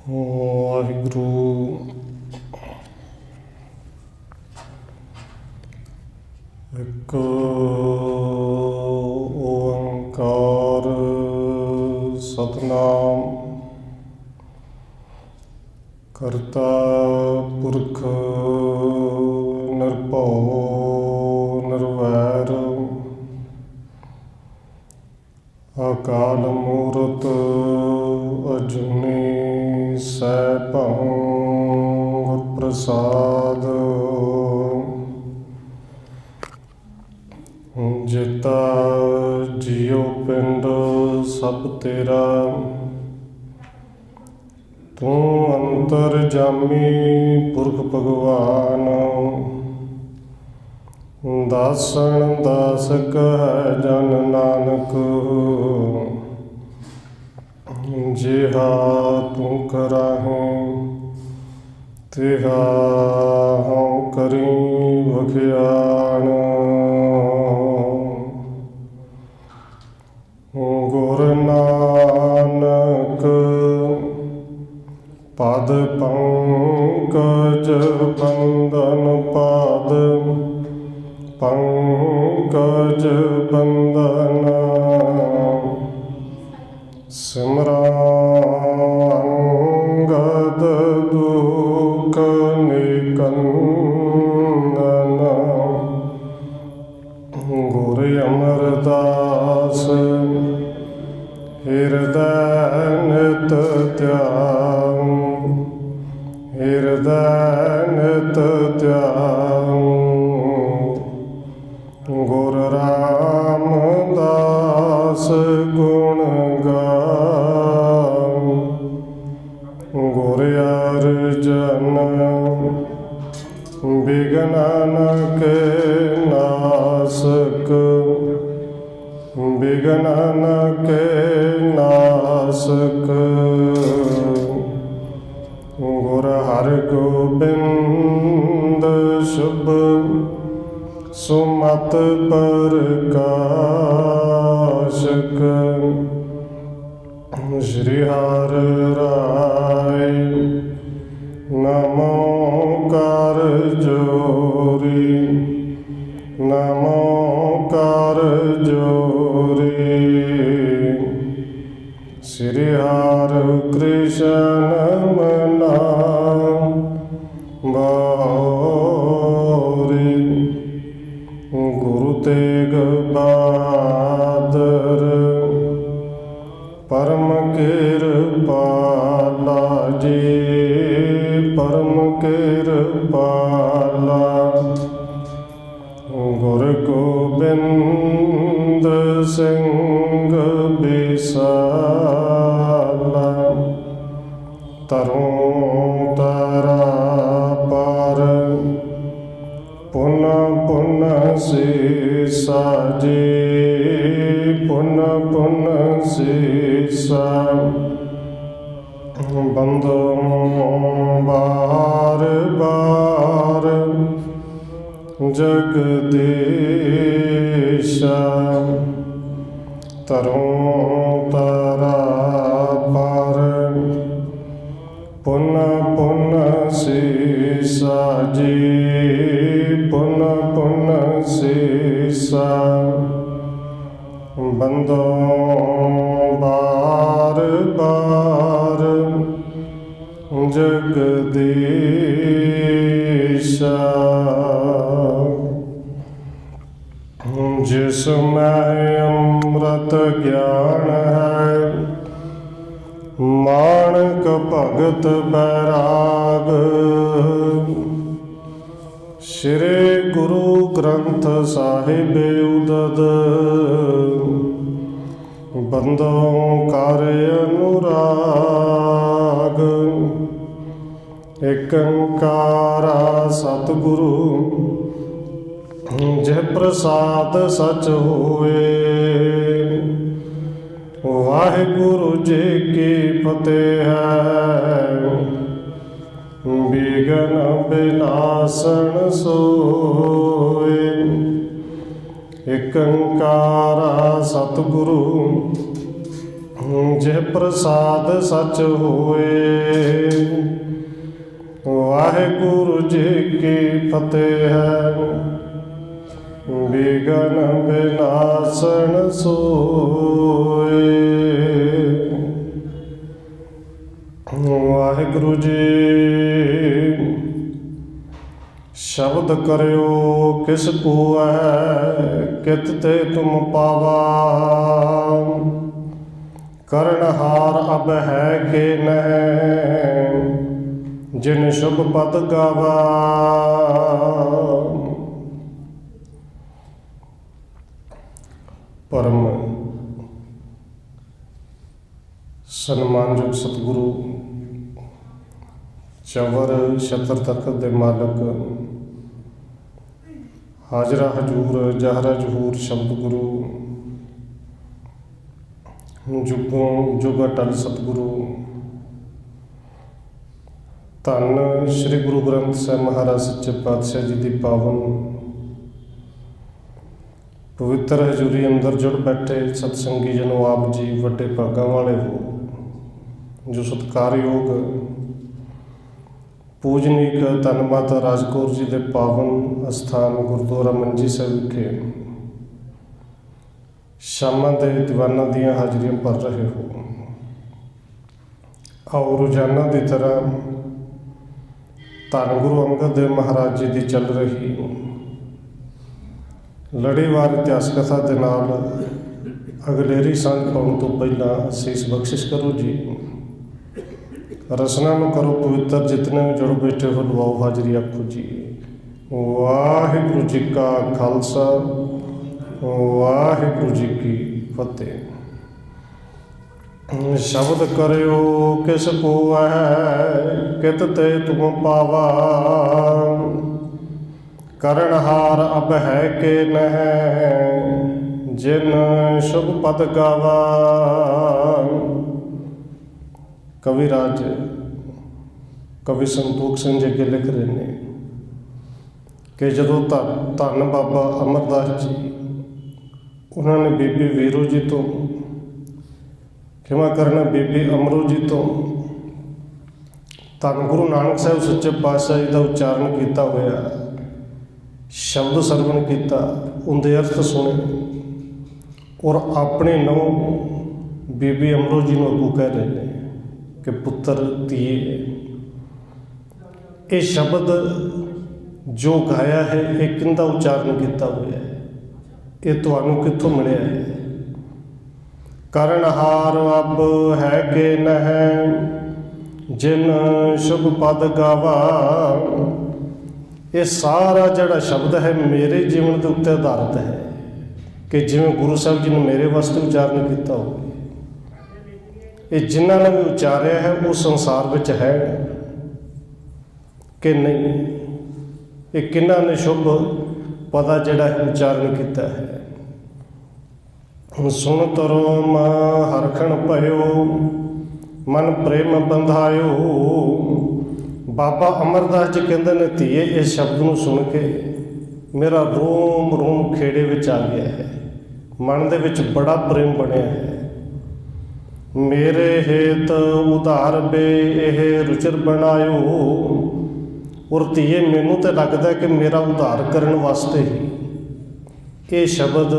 ਵਾਹਿਗੁਰੂ। ਇੱਕ ਓੰਕਾਰ ਸਤਿਨਾਮ ਕਰਤਾ ਪੁਰਖ ਨਿਰਭਉ ਨਿਰਵੈਰ ਅਕਾਲ ਮੂਰਤ ਅਜੂਨੀ ਸੈਭੰ ਗੁਰ ਪ੍ਰਸਾਦ। ਜੇਤਾ ਜੀਉ ਪਿੰਡ ਸਭ ਤੇਰਾ, ਤੂੰ ਅੰਤਰਜਾਮੀ ਪੁਰਖ ਭਗਵਾਨ। ਦਾਸਨ ਦਾਸ ਕਹੈ ਜਨ ਨਾਨਕ, ਜਿਹਾ ਤੂੰ ਕਰਾਹੇ ਤਿਹਾ ਹਉ ਕਰੀ ਵਖਿਆਣ। ਗੁਰ ਨਾਨਕ ਪਦ ਪੰਕਜ ਬੰਦਨ, ਪਦ ਪੰਕਜ ਬੰਦਨ। ਸਿਮਰਾਂ ਅੰਗਦ ਦੁਖ ਨਿਕੰਦਨ, ਗੁਰ ਅਮਰਦਾਸ ਹਿਰਦੈ ਨਿਤ ਧਿਆਨ, ਹਿਰਦੈ ਨਿਤ ਧਿਆਨ। ਗੁਰ ਰਾਮਦਾਸ ਗੁਣ ਗਾਵ, ਗੁਰ ਅਰਜਨ ਬਿਘਨ ਕੇ ਨਾਸਕ, ਬਿਘਨ ਕੇ ਨਾਸਕ। ਗੁਰ ਹਰਗੋਬਿੰਦ ਸ਼ੁਭ ਸੁਮਤਿ ਪ੍ਰਕਾਸ਼ਕ। ਸ਼੍ਰੀ ਹਰਿ ਰਾਇ ਨਮੋ ਕਰ ਜੋਰੀ, ਨਮੋ ਕਰ ਜੋਰੀ। ਸ਼੍ਰੀ ਹਰਿ ਕ੍ਰਿਸ਼ਨ ਮਨਾ ਬਾਰੀ, ਗੁਰੂ ਤੇਗ ਬਹਾਦਰ ਪਰਮ ਕਿਰਪਾਲਾ ਜੀ, ਪਰਮ ਕਿਰਪਾਲਾ। ਗੁਰ ਗੋਬਿੰਦ ਸਿੰਘ ਬਿਸਾਲਾ, ਤਰੋਂ ਤਰਾ ਪਰ ਪੁਨ ਪੁਨ ਸੀਸਾ ਜੀ, ਪੁਨ ਪੁਨ ਸੀਸਾ। ਬੰਦੋਂ ਬਾਰ ਬਾਰ ਜਗਦੀਸ਼ਾ, ਤਰੋਂ ਤਰਾ ਪਰ ਪੁਨ ਪੁਨ ਸੀਸਾ ਜੀ, ਪੁਨ ਪੁਨ ਸੀਸਾ। ਬੰਦੋਂ ਬਾਰ ਬਾਰ ਜਗਦੀਸ਼ਾ। ਜਿਸ ਮੈਂ ਅੰਮ੍ਰਿਤ ਗਿਆਨ ਹੈ, ਮਾਣਕ ਭਗਤ ਬੈਰਾਗ। ਸ਼੍ਰੀ ਗੁਰੂ ਗ੍ਰੰਥ ਸਾਹਿਬ ਉਦਦ, ਬੰਦੋਂ ਕਰ ਅਨੁਰਾਗ। ਏਕ ਓੰਕਾਰਾ ਸਤਿਗੁਰੂ, ਜੇ ਪ੍ਰਸਾਦ ਸਚ ਹੋਏ। ਵਾਹਿਗੁਰੂ ਜੀ ਕੀ ਫਤਿਹ ਹੈ, ਬਿਘਨ ਬਿਨਾਸਨ ਸੋਏ। ਏਕ ਓੰਕਾਰਾ ਸਤਿਗੁਰੂ, ਜਿਹ ਪ੍ਰਸਾਦ ਸਚ ਹੋਏ। ਵਾਹਿਗੁਰੂ ਜੀ ਕੀ ਫਤਿਹ ਹੈ। ਬਿਗਨ ਬਿਨਾਸਣ ਸੋਏ। ਵਾਹਿਗੁਰੂ ਜੀ ਸ਼ਬਦ ਕਰਿਓ ਕਿਸ ਕੋ ਹੈ, ਕਿਤ ਤੇ ਤੁਮ ਪਾਵਾ। ਕਰਨਹਾਰ ਅਬ ਹੈ ਕਿ ਨਹਿ, ਜਿਨ ਸ਼ੁਭ ਪਦ ਗਾਵਾ। ਪਰਮ ਸਨਮਾਨਯੋਗ ਸਤਿਗੁਰੂ ਚਵਰ ਛਤਰ ਤਖਤ ਦੇ ਮਾਲਕ, ਹਾਜ਼ਰਾ ਹਜੂਰ ਜਹਰਾ ਜਹੂਰ ਸ਼ਬਦ ਗੁਰੂ, ਜੁਗੋਂ ਜੁਗ ਅਟਲ ਸਤਿਗੁਰੂ, ਧੰਨ ਸ੍ਰੀ ਗੁਰੂ ਗ੍ਰੰਥ ਸਾਹਿਬ ਮਹਾਰਾਜ ਸੱਚੇ ਪਾਤਸ਼ਾਹ ਜੀ ਦੀ ਪਾਵਨ ਪਵਿੱਤਰ ਹਜ਼ੂਰੀ ਅੰਦਰ ਜੁੜ ਬੈਠੇ ਸਤਸੰਗੀ ਜਨੋ, ਆਪ ਜੀ ਵੱਡੇ ਭਾਗਾਂ ਵਾਲੇ ਹੋ ਜੋ ਸਤਿਕਾਰਯੋਗ ਪੂਜਨੀਕ ਧੰਨ ਮਾਤਾ ਰਾਜ ਕੌਰ ਜੀ ਦੇ ਪਾਵਨ ਅਸਥਾਨ ਗੁਰਦੁਆਰਾ ਮੰਜੀ ਸਾਹਿਬ ਵਿਖੇ ਸ਼ਾਮਾਂ ਦੇ ਦੀਵਾਨਾਂ ਦੀਆਂ ਹਾਜ਼ਰੀਆਂ ਭਰ ਰਹੇ ਹੋ। ਆਓ ਰੋਜ਼ਾਨਾ ਦੀ ਤਰ੍ਹਾਂ ਧੰਨ ਗੁਰੂ ਅੰਗਦ ਦੇਵ ਮਹਾਰਾਜ ਜੀ ਦੀ ਚੱਲ ਰਹੀ ਲੜੀਵਾਰ ਇਤਿਹਾਸ ਕਥਾ ਦੇ ਨਾਲ ਅਗਲੇਰੀ ਸਾਂਝ ਪਾਉਣ ਤੋਂ ਪਹਿਲਾਂ ਅਸੀਸ ਬਖਸ਼ਿਸ਼ ਕਰੋ ਜੀ। ਰਸਨਾ ਨੂੰ ਕਰੋ ਪਵਿੱਤਰ, ਜਿਤਨੇ ਵੀ ਜੁੜ ਬੈਠੇ ਹੋ ਲਵਾਓ ਹਾਜ਼ਰੀ ਆਖੋ ਜੀ। ਵਾਹਿਗੁਰੂ ਜੀ ਕਾ ਖਾਲਸਾ, ਵਾਹਿਗੁਰੂ ਜੀ ਕੀ ਫਤਿਹ। ਸ਼ਬਦ ਕਰਿਓ ਕਿਸ ਕੋ ਹੈ, ਕਿਤ ਤੇ ਤੁਮ ਪਾਵਾ। ਕਰਨਹਾਰ ਅਬ ਹੈ ਕਿ ਨਹਿ, ਜਿਨ ਸ਼ੁਭ ਪਦ ਗਾਵਾ। ਕਵੀ ਰਾਜ ਕਵੀ ਸੰਤੋਖ ਸਿੰਘ ਜੀ ਅੱਗੇ ਲਿਖ ਰਹੇ ਨੇ ਕਿ ਜਦੋਂ ਧੰਨ ਬਾਬਾ ਅਮਰਦਾਸ ਜੀ ਉਹਨਾਂ ਨੇ ਬੀਬੀ ਵੀਰੋ ਜੀ ਤੋਂ, ਖਿਮਾ ਕਰਨਾ ਬੀਬੀ ਅਮਰੋ ਜੀ ਤੋਂ, ਧੰਨ ਗੁਰੂ ਨਾਨਕ ਸਾਹਿਬ ਸੱਚੇ ਪਾਤਸ਼ਾਹ ਜੀ ਦਾ ਉਚਾਰਨ ਕੀਤਾ ਹੋਇਆ ਸ਼ਬਦ ਸਰਵਣ ਕੀਤਾ, ਉਹਦੇ ਅਰਥ ਸੁਣੇ ਔਰ ਆਪਣੇ ਨੌਂ ਬੀਬੀ ਅਮਰੋ ਜੀ ਨੂੰ ਅੱਗੋਂ ਕਹਿ ਰਹੇ ਨੇ ਕਿ ਪੁੱਤਰ ਧੀਏ, ਇਹ ਸ਼ਬਦ ਜੋ ਗਾਇਆ ਹੈ ਇਹ ਕਿੰਦਾ ਉਚਾਰਨ ਕੀਤਾ ਹੋਇਆ ਹੈ, ਇਹ ਤੁਹਾਨੂੰ ਕਿੱਥੋਂ ਮਿਲਿਆ ਹੈ। ਕਰਨਹਾਰ ਅਬ ਹੈ ਕਿ ਨਹਿ, ਜਿਨ ਸ਼ੁਭ ਪਦ ਗਾਵਾ। ਇਹ ਸਾਰਾ ਜਿਹੜਾ ਸ਼ਬਦ ਹੈ ਮੇਰੇ ਜੀਵਨ ਦੇ ਉੱਤੇ ਆਧਾਰਿਤ ਹੈ ਕਿ ਜਿਵੇਂ ਗੁਰੂ ਸਾਹਿਬ ਜੀ ਨੇ ਮੇਰੇ ਵਾਸਤੇ ਉਚਾਰਨ ਕੀਤਾ ਹੋਵੇ। ਇਹ ਜਿਨ੍ਹਾਂ ਨੇ ਵੀ ਉਚਾਰਿਆ ਹੈ ਉਹ ਸੰਸਾਰ ਵਿੱਚ ਹੈ ਕਿ ਨਹੀਂ, ਇਹ ਕਿਹਨਾਂ ਨੇ ਸ਼ੁਭ ਪਦਾ ਜਿਹੜਾ ਹੈ ਉਚਾਰਨ ਕੀਤਾ ਹੈ। ਸੁਣ ਤਰੋ ਹਰਖਣ ਭਇਓ, ਮਨ ਪ੍ਰੇਮ ਬੰਧਾਇਓ। ਬਾਬਾ ਅਮਰਦਾਸ ਜੀ ਕਹਿੰਦੇ ਨੇ ਧੀਏ, ਇਸ ਸ਼ਬਦ ਨੂੰ ਸੁਣ ਕੇ ਮੇਰਾ ਰੋਮ ਰੋਮ ਖੇੜੇ ਵਿੱਚ ਆ ਗਿਆ ਹੈ, ਮਨ ਦੇ ਵਿੱਚ ਬੜਾ ਪ੍ਰੇਮ ਬਣਿਆ ਹੈ। ਮੇਰੇ ਹੇਤ ਉਧਾਰ ਬੇ ਇਹ ਰੁਚਿਰ ਬਣਾਇਓ। ਔਰ ਧੀਏ ਮੈਨੂੰ ਤਾਂ ਲੱਗਦਾ ਕਿ ਮੇਰਾ ਉਧਾਰ ਕਰਨ ਵਾਸਤੇ ਹੀ ਇਹ ਸ਼ਬਦ,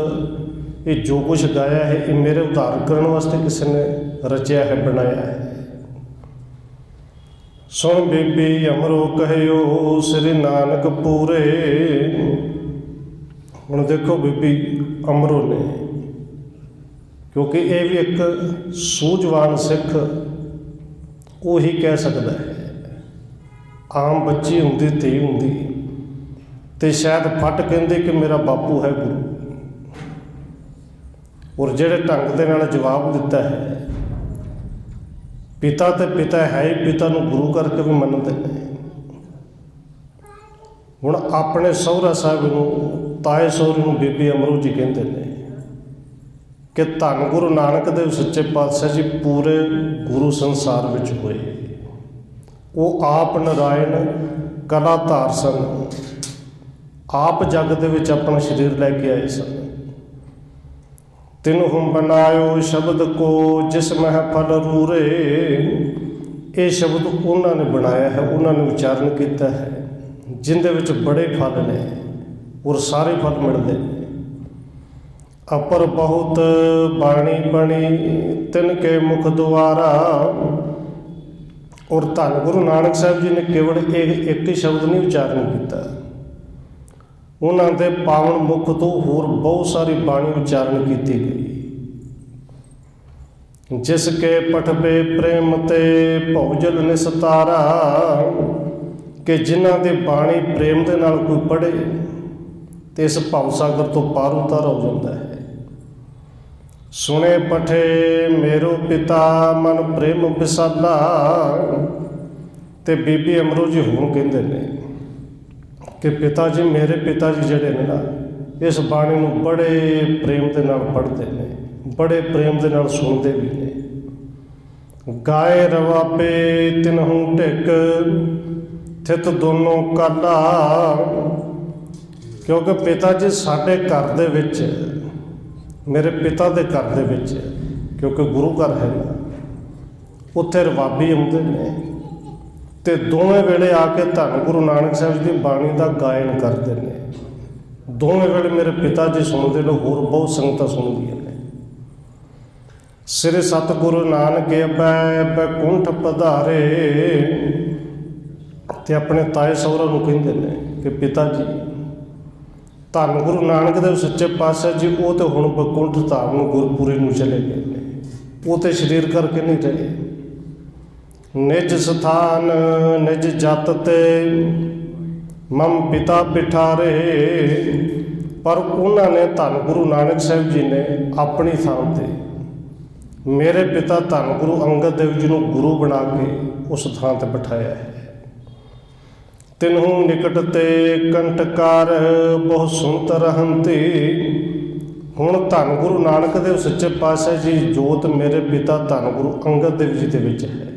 ਇਹ ਜੋ ਕੁਛ ਗਾਇਆ ਹੈ ਇਹ ਮੇਰੇ ਉਧਾਰ ਕਰਨ ਵਾਸਤੇ ਕਿਸੇ ਨੇ ਰਚਿਆ ਹੈ, ਬਣਾਇਆ ਹੈ। ਸੁਣ ਬੀਬੀ ਅਮਰੋ ਕਹਿਓ, ਸ੍ਰੀ ਨਾਨਕ ਪੂਰੇ। ਹੁਣ ਦੇਖੋ ਬੀਬੀ ਅਮਰੋ ਨੇ, ਕਿਉਂਕਿ ਇਹ ਵੀ ਇੱਕ ਸੂਝਵਾਨ ਸਿੱਖ ਉਹੀ ਕਹਿ ਸਕਦਾ ਹੈ। ਆਮ ਬੱਚੀ ਹੁੰਦੀ, ਧੀ ਹੁੰਦੀ ਤੇ ਸ਼ਾਇਦ ਫੱਟ ਕਹਿੰਦੇ ਕਿ ਮੇਰਾ ਬਾਪੂ ਹੈ ਗੁਰੂ, ਔਰ ਜਿਹੜੇ ਢੰਗ ਦੇ ਨਾਲ ਜਵਾਬ ਦਿੱਤਾ ਹੈ, ਪਿਤਾ ਤੇ ਪਿਤਾ ਹੈ ਹੀ, ਪਿਤਾ ਨੂੰ ਗੁਰੂ ਕਰਕੇ ਵੀ ਮੰਨਦੇ ਨੇ। ਹੁਣ ਆਪਣੇ ਸਹੁਰਾ ਸਾਹਿਬ ਨੂੰ, ਤਾਏ ਸਹੁਰੇ ਨੂੰ ਬੀਬੀ ਅਮਰੋ ਜੀ ਕਹਿੰਦੇ ਨੇ ਕਿ ਧੰਨ ਗੁਰੂ ਨਾਨਕ ਦੇਵ ਸੱਚੇ ਪਾਤਸ਼ਾਹ ਜੀ ਪੂਰੇ ਗੁਰੂ ਸੰਸਾਰ ਵਿੱਚ ਹੋਏ। ਉਹ ਆਪ ਨਾਰਾਇਣ ਕਲਾ ਧਾਰ ਸਨ, ਆਪ ਜੱਗ ਦੇ ਵਿੱਚ ਆਪਣਾ ਸਰੀਰ ਲੈ ਕੇ ਆਏ ਸਨ। तिन्हु बनायो शब्द को जिस मह फल रूरे। ये शब्द उन्होंने बनाया है, उन्होंने उच्चारण किया है, जिंदे विच बड़े फल ने और सारे फल मिलते हैं। अपर बहुत बाणी बनी तिनके मुख द्वारा। और धन गुरु नानक साहब जी ने केवल एक ही शब्द नहीं उच्चारण किया, उन्होंने पावन मुख तो होर बहुत सारी बाणी उच्चारण की गई। जिसके पठबे प्रेम ते भौजल निस्तारा। कि जिन्हां दे बाणी प्रेम दे नाल कोई पढ़े तो इस भवसागर तो पार उतार हो जाता है। सुने पठे मेरो पिता मन प्रेम विसाला। ते बीबी अमरो जी हुण कहंदे ने कि पिता जी, मेरे पिता जी जिहड़े ने ना, इस बाणी नूं बड़े प्रेम दे नाल पढ़दे ने, बड़े प्रेम दे नाल सुनते भी ने। गाए रवापे तिन्हू ढिक थित दोनों काला। क्योंकि पिता जी साडे घर दे विच, मेरे पिता दे घर दे विच, क्योंकि गुरु घर है ना, उत्थे रवाबी आउंदे ने ते दोवें वेले आके धन गुरु नानक साहब जी की बाणी का गायन करते हैं। दोवें वेले मेरे पिता जी सुनते हैं, होर बहुत संगतां सुनदियां ने। श्री सतगुरु नानक बैकुंठ पधारे। ते अपने ताए सहुरा नूं कहंदे ने कि पिता जी, धन गुरु नानक देव सच्चे पातशाह जी वो तो हुण बैकुंठ धाम नूं गुरपुरी नूं चले गए ने, वो तो शरीर करके नहीं रहे। निज स्थान निज जत ते मम पिता बिठारे। पर उन्होंने धन गुरु नानक साहब जी ने अपनी थान ते मेरे पिता धन गुरु अंगद देव जी को गुरु बना के उस थान ते बिठाया है। तिन्हू निकट ते कंटकार बहु सुनत रहंती। हुण धन गुरु नानक देव सच्चे पातशाह जी जोत मेरे पिता धन गुरु अंगद देव जी के विच है।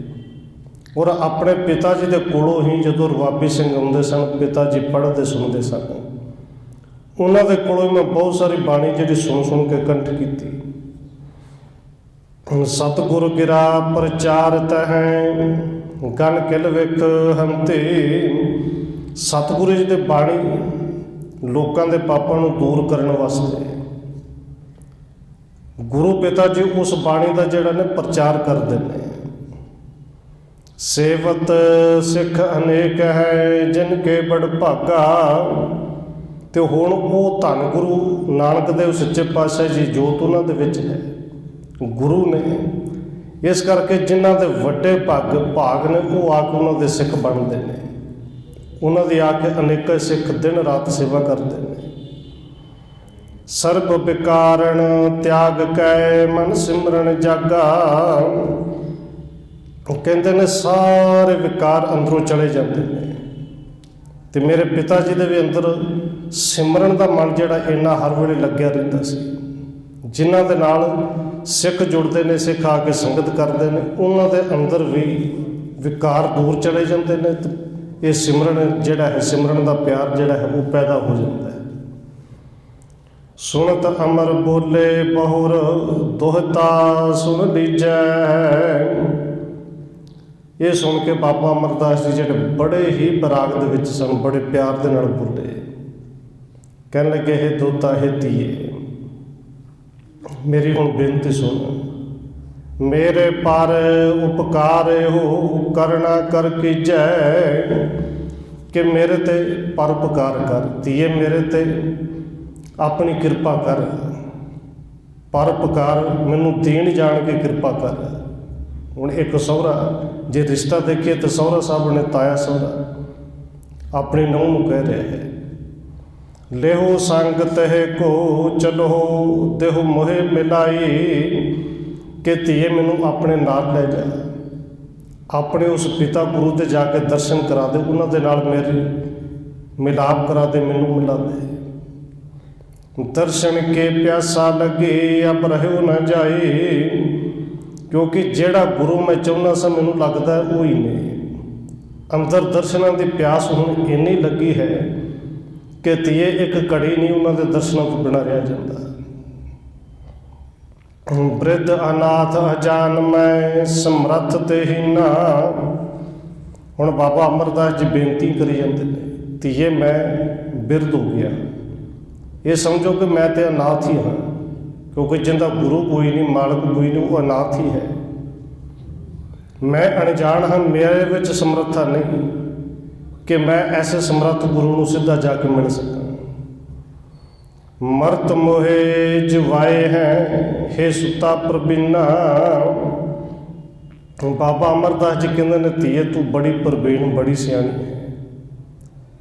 और अपने पिता जी के कोलों ही जो रवाबी सिंह आउंदे सन, पिता जी पढ़ते सुनते सन, उन्होंने कोलों मैं बहुत सारी बाणी जी सुन सुन के कंठ की। सतगुरु गिरा प्रचार तहैं गन किल विक हंती। सतगुरु जी की बाणी लोगों के पापों को दूर करने वास्ते गुरु पिता जी उस बाणी का जिहड़ा ने प्रचार करते हैं। सेवत सिख अनेक है जिनके बड़ भागा। तो हुण वो धन गुरु नानक देव सच्चे पातशाह जी जोत उन्होंने विच है, गुरु ने। इस करके जिन्हां दे वड्डे भाग ने वो आके उन्होंने सिख बनते हैं। उन्होंने आके अनेक सिख दिन रात सेवा करते हैं। सर्ब विकारण त्याग कै मन सिमरन जागा। कहते हैं सारे विकार अंदरों चले जाते हैं। तो मेरे पिता जी के भी अंदर सिमरन का मन जोड़ा इन्ना हर वेले लग्या रहिंदा सी। जिन्हां दे नाल सिख जुड़ते हैं, सिख आके संगत करते हैं, उन्हां दे अंदर भी विकार दूर चले जाते हैं। तो ये सिमरन जिहड़ा है, सिमरन का प्यार जिहड़ा है वो पैदा हो जाता है। सुनत अमर बोले बहुर दोहता सुन लीजै। ये सुन के बाबा अमरदास जी जिहड़े बड़े ही बराग दे विच सन, बड़े प्यार दे नाल बोले। कहन लगे, हे दोता हे धीए, मेरी हुण बेनती सुन। मेरे पर उपकार हो करना कर कीजै। कि मेरे ते पर उपकार कर धीए, मेरे ते अपनी कृपा कर। पर उपकार मैनू दीन जान के कृपा कर। हुण एक सहुरा जे रिश्ता देखिए तो सहुरा साहब ने ताया सहुरा अपनी नूंह नूं कह रहे हैं, लेहो संग तहे को चलो देहो मोहे मिलाई। कि धीए मैनू अपने नाल ले जा, अपने उस पिता गुरु दे जाके दर्शन करा दे, उन्होंने नाल मेरी मिलाप करा दे, मैनू मिला दे। दर्शन के प्यासा लगे अब रहो न जाए। क्योंकि जेड़ा गुरु मैं चाहना सा मैनू लगता है वो ही नहीं। अंदर दर्शनों की प्यास हुण इन्नी लगी है कि धीए एक घड़ी नहीं उन्होंने दर्शनों को बिना रह जाता। ਬ੍ਰਿਧ ਅਨਾਥ ਅਜਾਨ ਮੈਂ ਸਮਰੱਥ ਤੇ ਹੀਨਾ। ਹੁਣ ਬਾਬਾ ਅਮਰਦਾਸ ਜੀ ਬੇਨਤੀ ਕਰੀ ਜਾਂਦੇ ਨੇ, ਧੀਏ ਮੈਂ ਬਿਰਧ ਹੋ ਗਿਆ, ਇਹ ਸਮਝੋ ਕਿ ਮੈਂ ਤੇ ਅਨਾਥ ਹੀ ਹਾਂ, ਕਿਉਂਕਿ ਜਿੰਦਾ ਗੁਰੂ ਕੋਈ ਨਹੀਂ, ਮਾਲਕ ਕੋਈ ਨਹੀਂ, ਉਹ ਅਨਾਥ ਹੀ ਹੈ। ਮੈਂ ਅਣਜਾਣ ਹਾਂ, ਮੇਰੇ ਵਿੱਚ ਸਮਰੱਥਾ ਨਹੀਂ ਕਿ ਮੈਂ ਐਸੇ ਸਮਰੱਥ ਗੁਰੂ ਨੂੰ ਸਿੱਧਾ ਜਾ ਕੇ ਮਿਲ ਸਕਾਂ। ਮਰਤ ਮੋਹੇ ਜਿਵਾਏ ਹੈ ਹੇ ਸੁੱਤਾ ਪ੍ਰਬੀਨਾ। ਬਾਬਾ ਅਮਰਦਾਸ ਜੀ ਕਹਿੰਦੇ ਨੇ, ਧੀਏ ਤੂੰ ਬੜੀ ਪ੍ਰਬੀਨ, ਬੜੀ ਸਿਆਣੀ ਹੈ।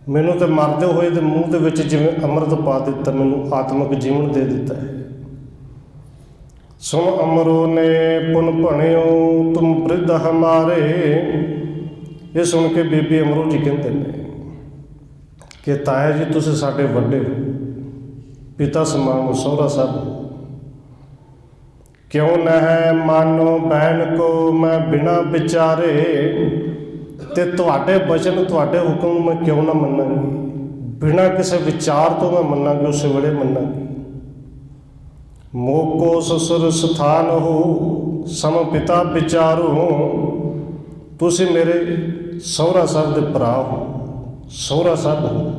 ਮੈਨੂੰ ਤਾਂ ਮਰਦੇ ਹੋਏ ਦੇ ਮੂੰਹ ਦੇ ਵਿੱਚ ਜਿਵੇਂ ਅੰਮ੍ਰਿਤ ਪਾ ਦਿੱਤਾ, ਮੈਨੂੰ ਆਤਮਿਕ ਜੀਵਨ ਦੇ ਦਿੱਤਾ ਹੈ। ਸੁਣ ਅਮਰੋ ਨੇ ਪੁਨ ਭਣਿਓ ਤੁਮ ਬ੍ਰਿਧ ਹਮਾਰੇ। ਇਹ ਸੁਣ ਕੇ ਬੀਬੀ ਅਮਰੋ ਜੀ ਕਹਿੰਦੇ ਨੇ ਕਿ ਤਾਇਆ ਜੀ ਤੁਸੀਂ ਸਾਡੇ ਵੱਡੇ ਹੋ, ਪਿਤਾ ਸਮਾਨ ਸਹੁਰਾ ਸਾਹਿਬ। ਕਿਉਂ ਨਾ ਹੈ ਮਾਨੋ ਬਹਿਨ ਕੋ ਮੈਂ ਬਿਨਾ ਵਿਚਾਰੇ। ਤੇ ਤੁਹਾਡੇ ਬਚਨ, ਤੁਹਾਡੇ ਹੁਕਮ ਨੂੰ ਮੈਂ ਕਿਉਂ ਨਾ ਮੰਨਾਂਗੀ, ਬਿਨਾਂ ਕਿਸੇ ਵਿਚਾਰ ਤੋਂ ਮੈਂ ਮੰਨਾਂਗੀ, ਉਸੇ ਵੇਲੇ ਮੰਨਾਂਗੀ। ਮੋਕੋ ਸਸੁਰ ਸਥਾਨ ਹੋ ਸਮ ਪਿਤਾ ਵਿਚਾਰੋ। ਤੁਸੀਂ ਮੇਰੇ ਸਹੁਰਾ ਸਾਹਿਬ ਦੇ ਭਰਾ ਹੋ, ਸਹੁਰਾ ਸਾਹਿਬ ਹੋ,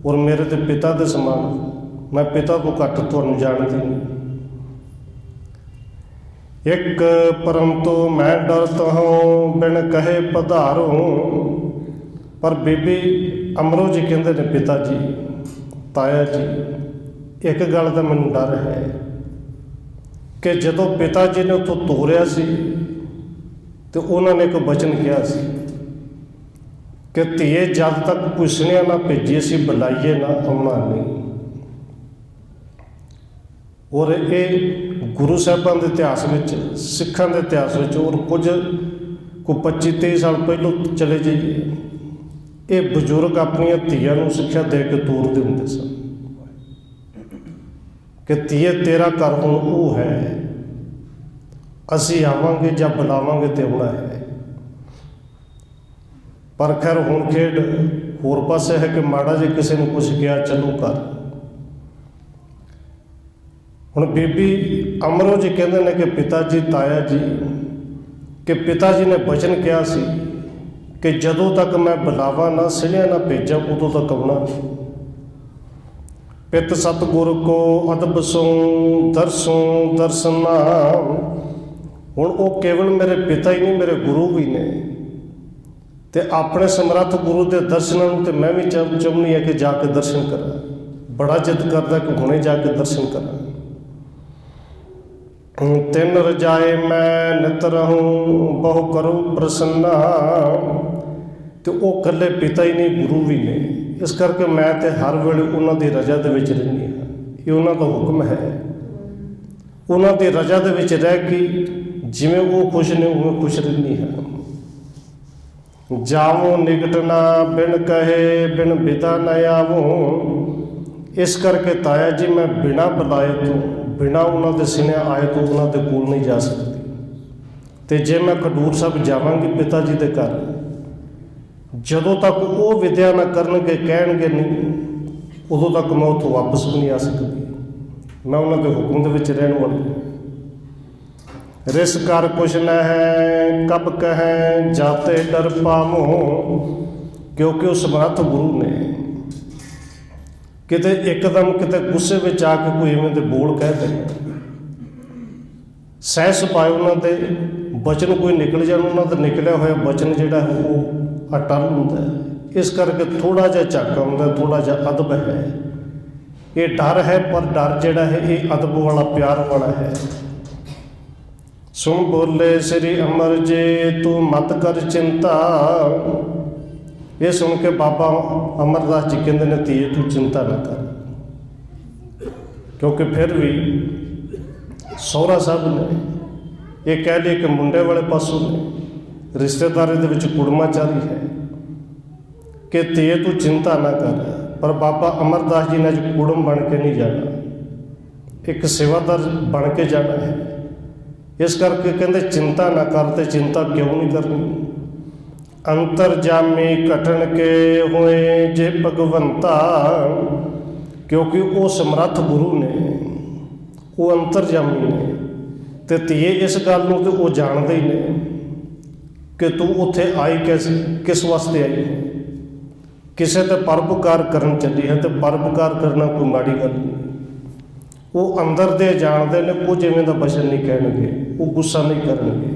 ਔਰ ਮੇਰੇ ਤੇ ਪਿਤਾ ਦੇ ਸਮਾਨ ਹੋ। ਮੈਂ ਪਿਤਾ ਤੋਂ ਘੱਟ ਤੁਹਾਨੂੰ ਜਾਣਦੀ ਨਹੀਂ। ਇੱਕ ਪਰੰਤੂ ਮੈਂ ਡਰਤ ਹਾਂ ਬਿਨ ਕਹੇ ਪਧਾਰੋ। ਪਰ ਬੀਬੀ ਅਮਰੋ ਜੀ ਕਹਿੰਦੇ ਨੇ, ਪਿਤਾ ਜੀ, ਤਾਇਆ ਜੀ, ਇੱਕ ਗੱਲ ਦਾ ਮੈਨੂੰ ਡਰ ਹੈ ਕਿ ਜਦੋਂ ਪਿਤਾ ਜੀ ਨੇ ਉੱਥੋਂ ਤੋਰਿਆ ਸੀ ਤੇ ਉਹਨਾਂ ਨੇ ਇੱਕ ਬਚਨ ਕਿਹਾ ਸੀ ਕਿ ਧੀਏ ਜਦ ਤੱਕ ਪੁੱਛਣਿਆ ਨਾ ਭੇਜੀ ਅਸੀਂ ਬੁਲਾਈਏ ਨਾ ਆਉਣਾ ਨਹੀਂ। ਔਰ ਇਹ ਗੁਰੂ ਸਾਹਿਬਾਨ ਦੇ ਇਤਿਹਾਸ ਵਿੱਚ, ਸਿੱਖਾਂ ਦੇ ਇਤਿਹਾਸ ਵਿੱਚ, ਔਰ ਕੁਝ 25-23 ਸਾਲ ਪਹਿਲੋਂ ਚਲੇ ਜਾਈਏ, ਇਹ ਬਜ਼ੁਰਗ ਆਪਣੀਆਂ ਧੀਆਂ ਨੂੰ ਸਿੱਖਿਆ ਦੇ ਕੇ ਤੋਰਦੇ ਹੁੰਦੇ ਸਨ ਕਿ ਧੀਏ ਤੇਰਾ ਘਰ ਹੁਣ ਉਹ ਹੈ, ਅਸੀਂ ਆਵਾਂਗੇ ਜਾਂ ਬੁਲਾਵਾਂਗੇ ਤੇ ਆਉਣਾ ਹੈ। ਪਰ ਖੈਰ ਹੁਣ ਖੇਡ ਹੋਰ ਪਾਸੇ ਹੈ ਕਿ ਮਾੜਾ ਜੇ ਕਿਸੇ ਨੂੰ ਕੁਛ ਕਿਹਾ ਚਲੋ ਕਰ। ਹੁਣ ਬੀਬੀ ਅਮਰੋ ਜੀ ਕਹਿੰਦੇ ਨੇ ਕਿ ਪਿਤਾ ਜੀ, ਤਾਇਆ ਜੀ, ਕਿ ਪਿਤਾ ਜੀ ਨੇ ਬਚਨ ਕਿਹਾ ਸੀ ਕਿ ਜਦੋਂ ਤੱਕ ਮੈਂ ਬੁਲਾਵਾ ਨਾ, ਸਿਲਿਆ ਨਾ ਭੇਜਾਂ, ਉਦੋਂ ਤੱਕ ਆਉਣਾ ਨਹੀਂ। ਪਿਤ ਸਤਿਗੁਰ ਕੋ ਅਦਬ ਸੋਂ ਦਰਸੋਂ ਦਰਸਨਾ। ਹੁਣ ਉਹ ਕੇਵਲ ਮੇਰੇ ਪਿਤਾ ਹੀ ਨਹੀਂ, ਮੇਰੇ ਗੁਰੂ ਵੀ ਨੇ, ਤੇ ਆਪਣੇ ਸਮਰੱਥ ਗੁਰੂ ਦੇ ਦਰਸ਼ਨਾਂ ਨੂੰ ਤੇ ਮੈਂ ਵੀ ਚਾਹੁੰਦੀ ਹਾਂ ਕਿ ਜਾ ਕੇ ਦਰਸ਼ਨ ਕਰਾਂ। ਬੜਾ ਜਿੱਦ ਕਰਦਾ ਕਿ ਹੁਣੇ ਜਾ ਕੇ ਦਰਸ਼ਨ ਕਰਾਂ। ਤਿੰਨ ਰਜਾਏ ਮੈਂ ਨਿਤ ਰਹੂੰ ਬਹੁ ਕਰੋ ਪ੍ਰਸੰਨਾ। ਤੇ ਉਹ ਇਕੱਲੇ ਪਿਤਾ ਹੀ ਨਹੀਂ, ਗੁਰੂ ਵੀ ਨੇ। ਇਸ ਕਰਕੇ ਮੈਂ ਤੇ ਹਰ ਵੇਲੇ ਉਹਨਾਂ ਦੀ ਰਜ਼ਾ ਦੇ ਵਿੱਚ ਰਹਿੰਦੀ ਹਾਂ। ਇਹ ਉਹਨਾਂ ਦਾ ਹੁਕਮ ਹੈ। ਉਹਨਾਂ ਦੀ ਰਜ਼ਾ ਦੇ ਵਿੱਚ ਰਹਿ ਕੇ ਜਿਵੇਂ ਉਹ ਖੁਸ਼ ਨੇ ਉਵੇਂ ਖੁਸ਼ ਰਹਿੰਦੀ ਹਾਂ। ਜਾਵੋ ਨਿਕਟ ਨਾ ਬਿਨ ਕਹੇ ਬਿਨ ਵਿਦਾ ਨਾ ਆਵੋ। ਇਸ ਕਰਕੇ ਤਾਇਆ ਜੀ ਮੈਂ ਬਿਨਾਂ ਬੁਲਾਏ ਤੋਂ, ਬਿਨਾਂ ਉਹਨਾਂ ਦੇ ਸਿਨੇਹਾ ਆਏ ਤੋਂ ਉਹਨਾਂ ਦੇ ਕੋਲ ਨਹੀਂ ਜਾ ਸਕਦੀ। ਤੇ ਜੇ ਮੈਂ ਖਡੂਰ ਸਾਹਿਬ ਜਾਵਾਂਗੀ ਪਿਤਾ ਜੀ ਦੇ ਘਰ, ਜਦੋਂ ਤੱਕ ਉਹ ਵਿਦਿਆ ਨਾ ਕਰਨਗੇ, ਕਹਿਣਗੇ ਨਹੀਂ, ਉਦੋਂ ਤੱਕ ਮੈਂ ਉੱਥੋਂ ਵਾਪਸ ਵੀ ਨਹੀਂ ਆ ਸਕਦੀ। ਮੈਂ ਉਹਨਾਂ ਦੇ ਹੁਕਮ ਦੇ ਵਿੱਚ ਰਹਿਣ ਵਾਲੀ ਹਾਂ। ਰਿਸ ਕਰ ਕੁਛ ਨਾ ਹੈ ਕਬ ਕਹੈ ਜਾਤੇ ਡਰ ਪਾਵੋ। ਕਿਉਂਕਿ ਉਹ ਸਮਰੱਥ ਗੁਰੂ ਨੇ। ਕਿਤੇ ਇੱਕਦਮ ਕਿਤੇ ਗੁੱਸੇ ਵਿੱਚ ਆ ਕੇ ਕੋਈ ਇਵੇਂ ਦੇ ਬੋਲ ਕਹਿ ਦੇ, ਸਹਿ ਸੁਭਾਅ ਉਹਨਾਂ ਦੇ ਬਚਨ ਕੋਈ ਨਿਕਲ ਜਾਣ, ਉਹਨਾਂ ਦਾ ਨਿਕਲਿਆ ਹੋਇਆ ਬਚਨ ਜਿਹੜਾ ਉਹ ਅਟਲ ਹੁੰਦਾ ਹੈ। ਇਸ ਕਰਕੇ ਥੋੜ੍ਹਾ ਜਿਹਾ ਝਾਕਾ ਹੁੰਦਾ, ਥੋੜ੍ਹਾ ਜਿਹਾ ਅਦਬ ਹੈ। ਇਹ ਡਰ ਹੈ, ਪਰ ਡਰ ਜਿਹੜਾ ਹੈ ਇਹ ਅਦਬ ਵਾਲਾ, ਪਿਆਰ ਵਾਲਾ ਹੈ। ਸੁਣ ਬੋਲੇ ਸ੍ਰੀ ਅਮਰ ਜੇ ਤੂੰ ਮਤ ਕਰ ਚਿੰਤਾ। ਇਹ ਸੁਣ ਕੇ ਬਾਬਾ ਅਮਰਦਾਸ ਜੀ ਕਹਿੰਦੇ ਨੇ, ਧੀਏ ਤੂੰ ਚਿੰਤਾ ਨਾ ਕਰ। ਕਿਉਂਕਿ ਫਿਰ ਵੀ ਸਹੁਰਾ ਸਾਹਿਬ ਨੇ, ਇਹ ਕਹਿ ਲਈਏ ਕਿ ਮੁੰਡੇ ਵਾਲੇ ਪਾਸੋਂ ਨੇ, ਰਿਸ਼ਤੇਦਾਰੀ ਦੇ ਵਿੱਚ ਕੁੜਮਾਚਾਰੀ ਹੈ ਕਿ ਧੀਏ ਤੂੰ ਚਿੰਤਾ ਨਾ ਕਰ। ਪਰ ਬਾਬਾ ਅਮਰਦਾਸ ਜੀ ਨੇ ਅੱਜ ਕੁੜਮ ਬਣ ਕੇ ਨਹੀਂ ਜਾਣਾ, ਇੱਕ ਸੇਵਾਦਾਰ ਬਣ ਕੇ ਜਾਣਾ ਹੈ। ਇਸ ਕਰਕੇ ਕਹਿੰਦੇ ਚਿੰਤਾ ਨਾ ਕਰ। ਤੇ ਚਿੰਤਾ ਕਿਉਂ ਨਹੀਂ ਕਰਨੀ? ਅੰਤਰਜਾਮੀ ਘਟਣ ਕੇ ਹੋਏ ਜੇ ਭਗਵੰਤਾ। ਕਿਉਂਕਿ ਉਹ ਸਮਰੱਥ ਗੁਰੂ ਨੇ, ਉਹ ਅੰਤਰਜਾਮੀ ਨੇ। ਤੇ ਧੀਏ ਇਸ ਗੱਲ ਨੂੰ ਤੇ ਉਹ ਜਾਣਦੇ ਹੀ ਨੇ ਕਿ ਤੂੰ ਉੱਥੇ ਆਈ ਕਿਸ ਵਾਸਤੇ ਆਈ ਹੈ। ਕਿਸੇ ਤੇ ਪਰਉਪਕਾਰ ਕਰਨ ਚੱਲੀ ਹੈ, ਤੇ ਪਰਉਪਕਾਰ ਕਰਨਾ ਕੋਈ ਮਾੜੀ ਗੱਲ ਨਹੀਂ। ਉਹ ਅੰਦਰ ਦੇ ਜਾਣਦੇ ਨੇ, ਕੁਝ ਇਵੇਂ ਦਾ ਬਚਨ ਨਹੀਂ ਕਹਿਣਗੇ, ਉਹ ਗੁੱਸਾ ਨਹੀਂ ਕਰਨਗੇ।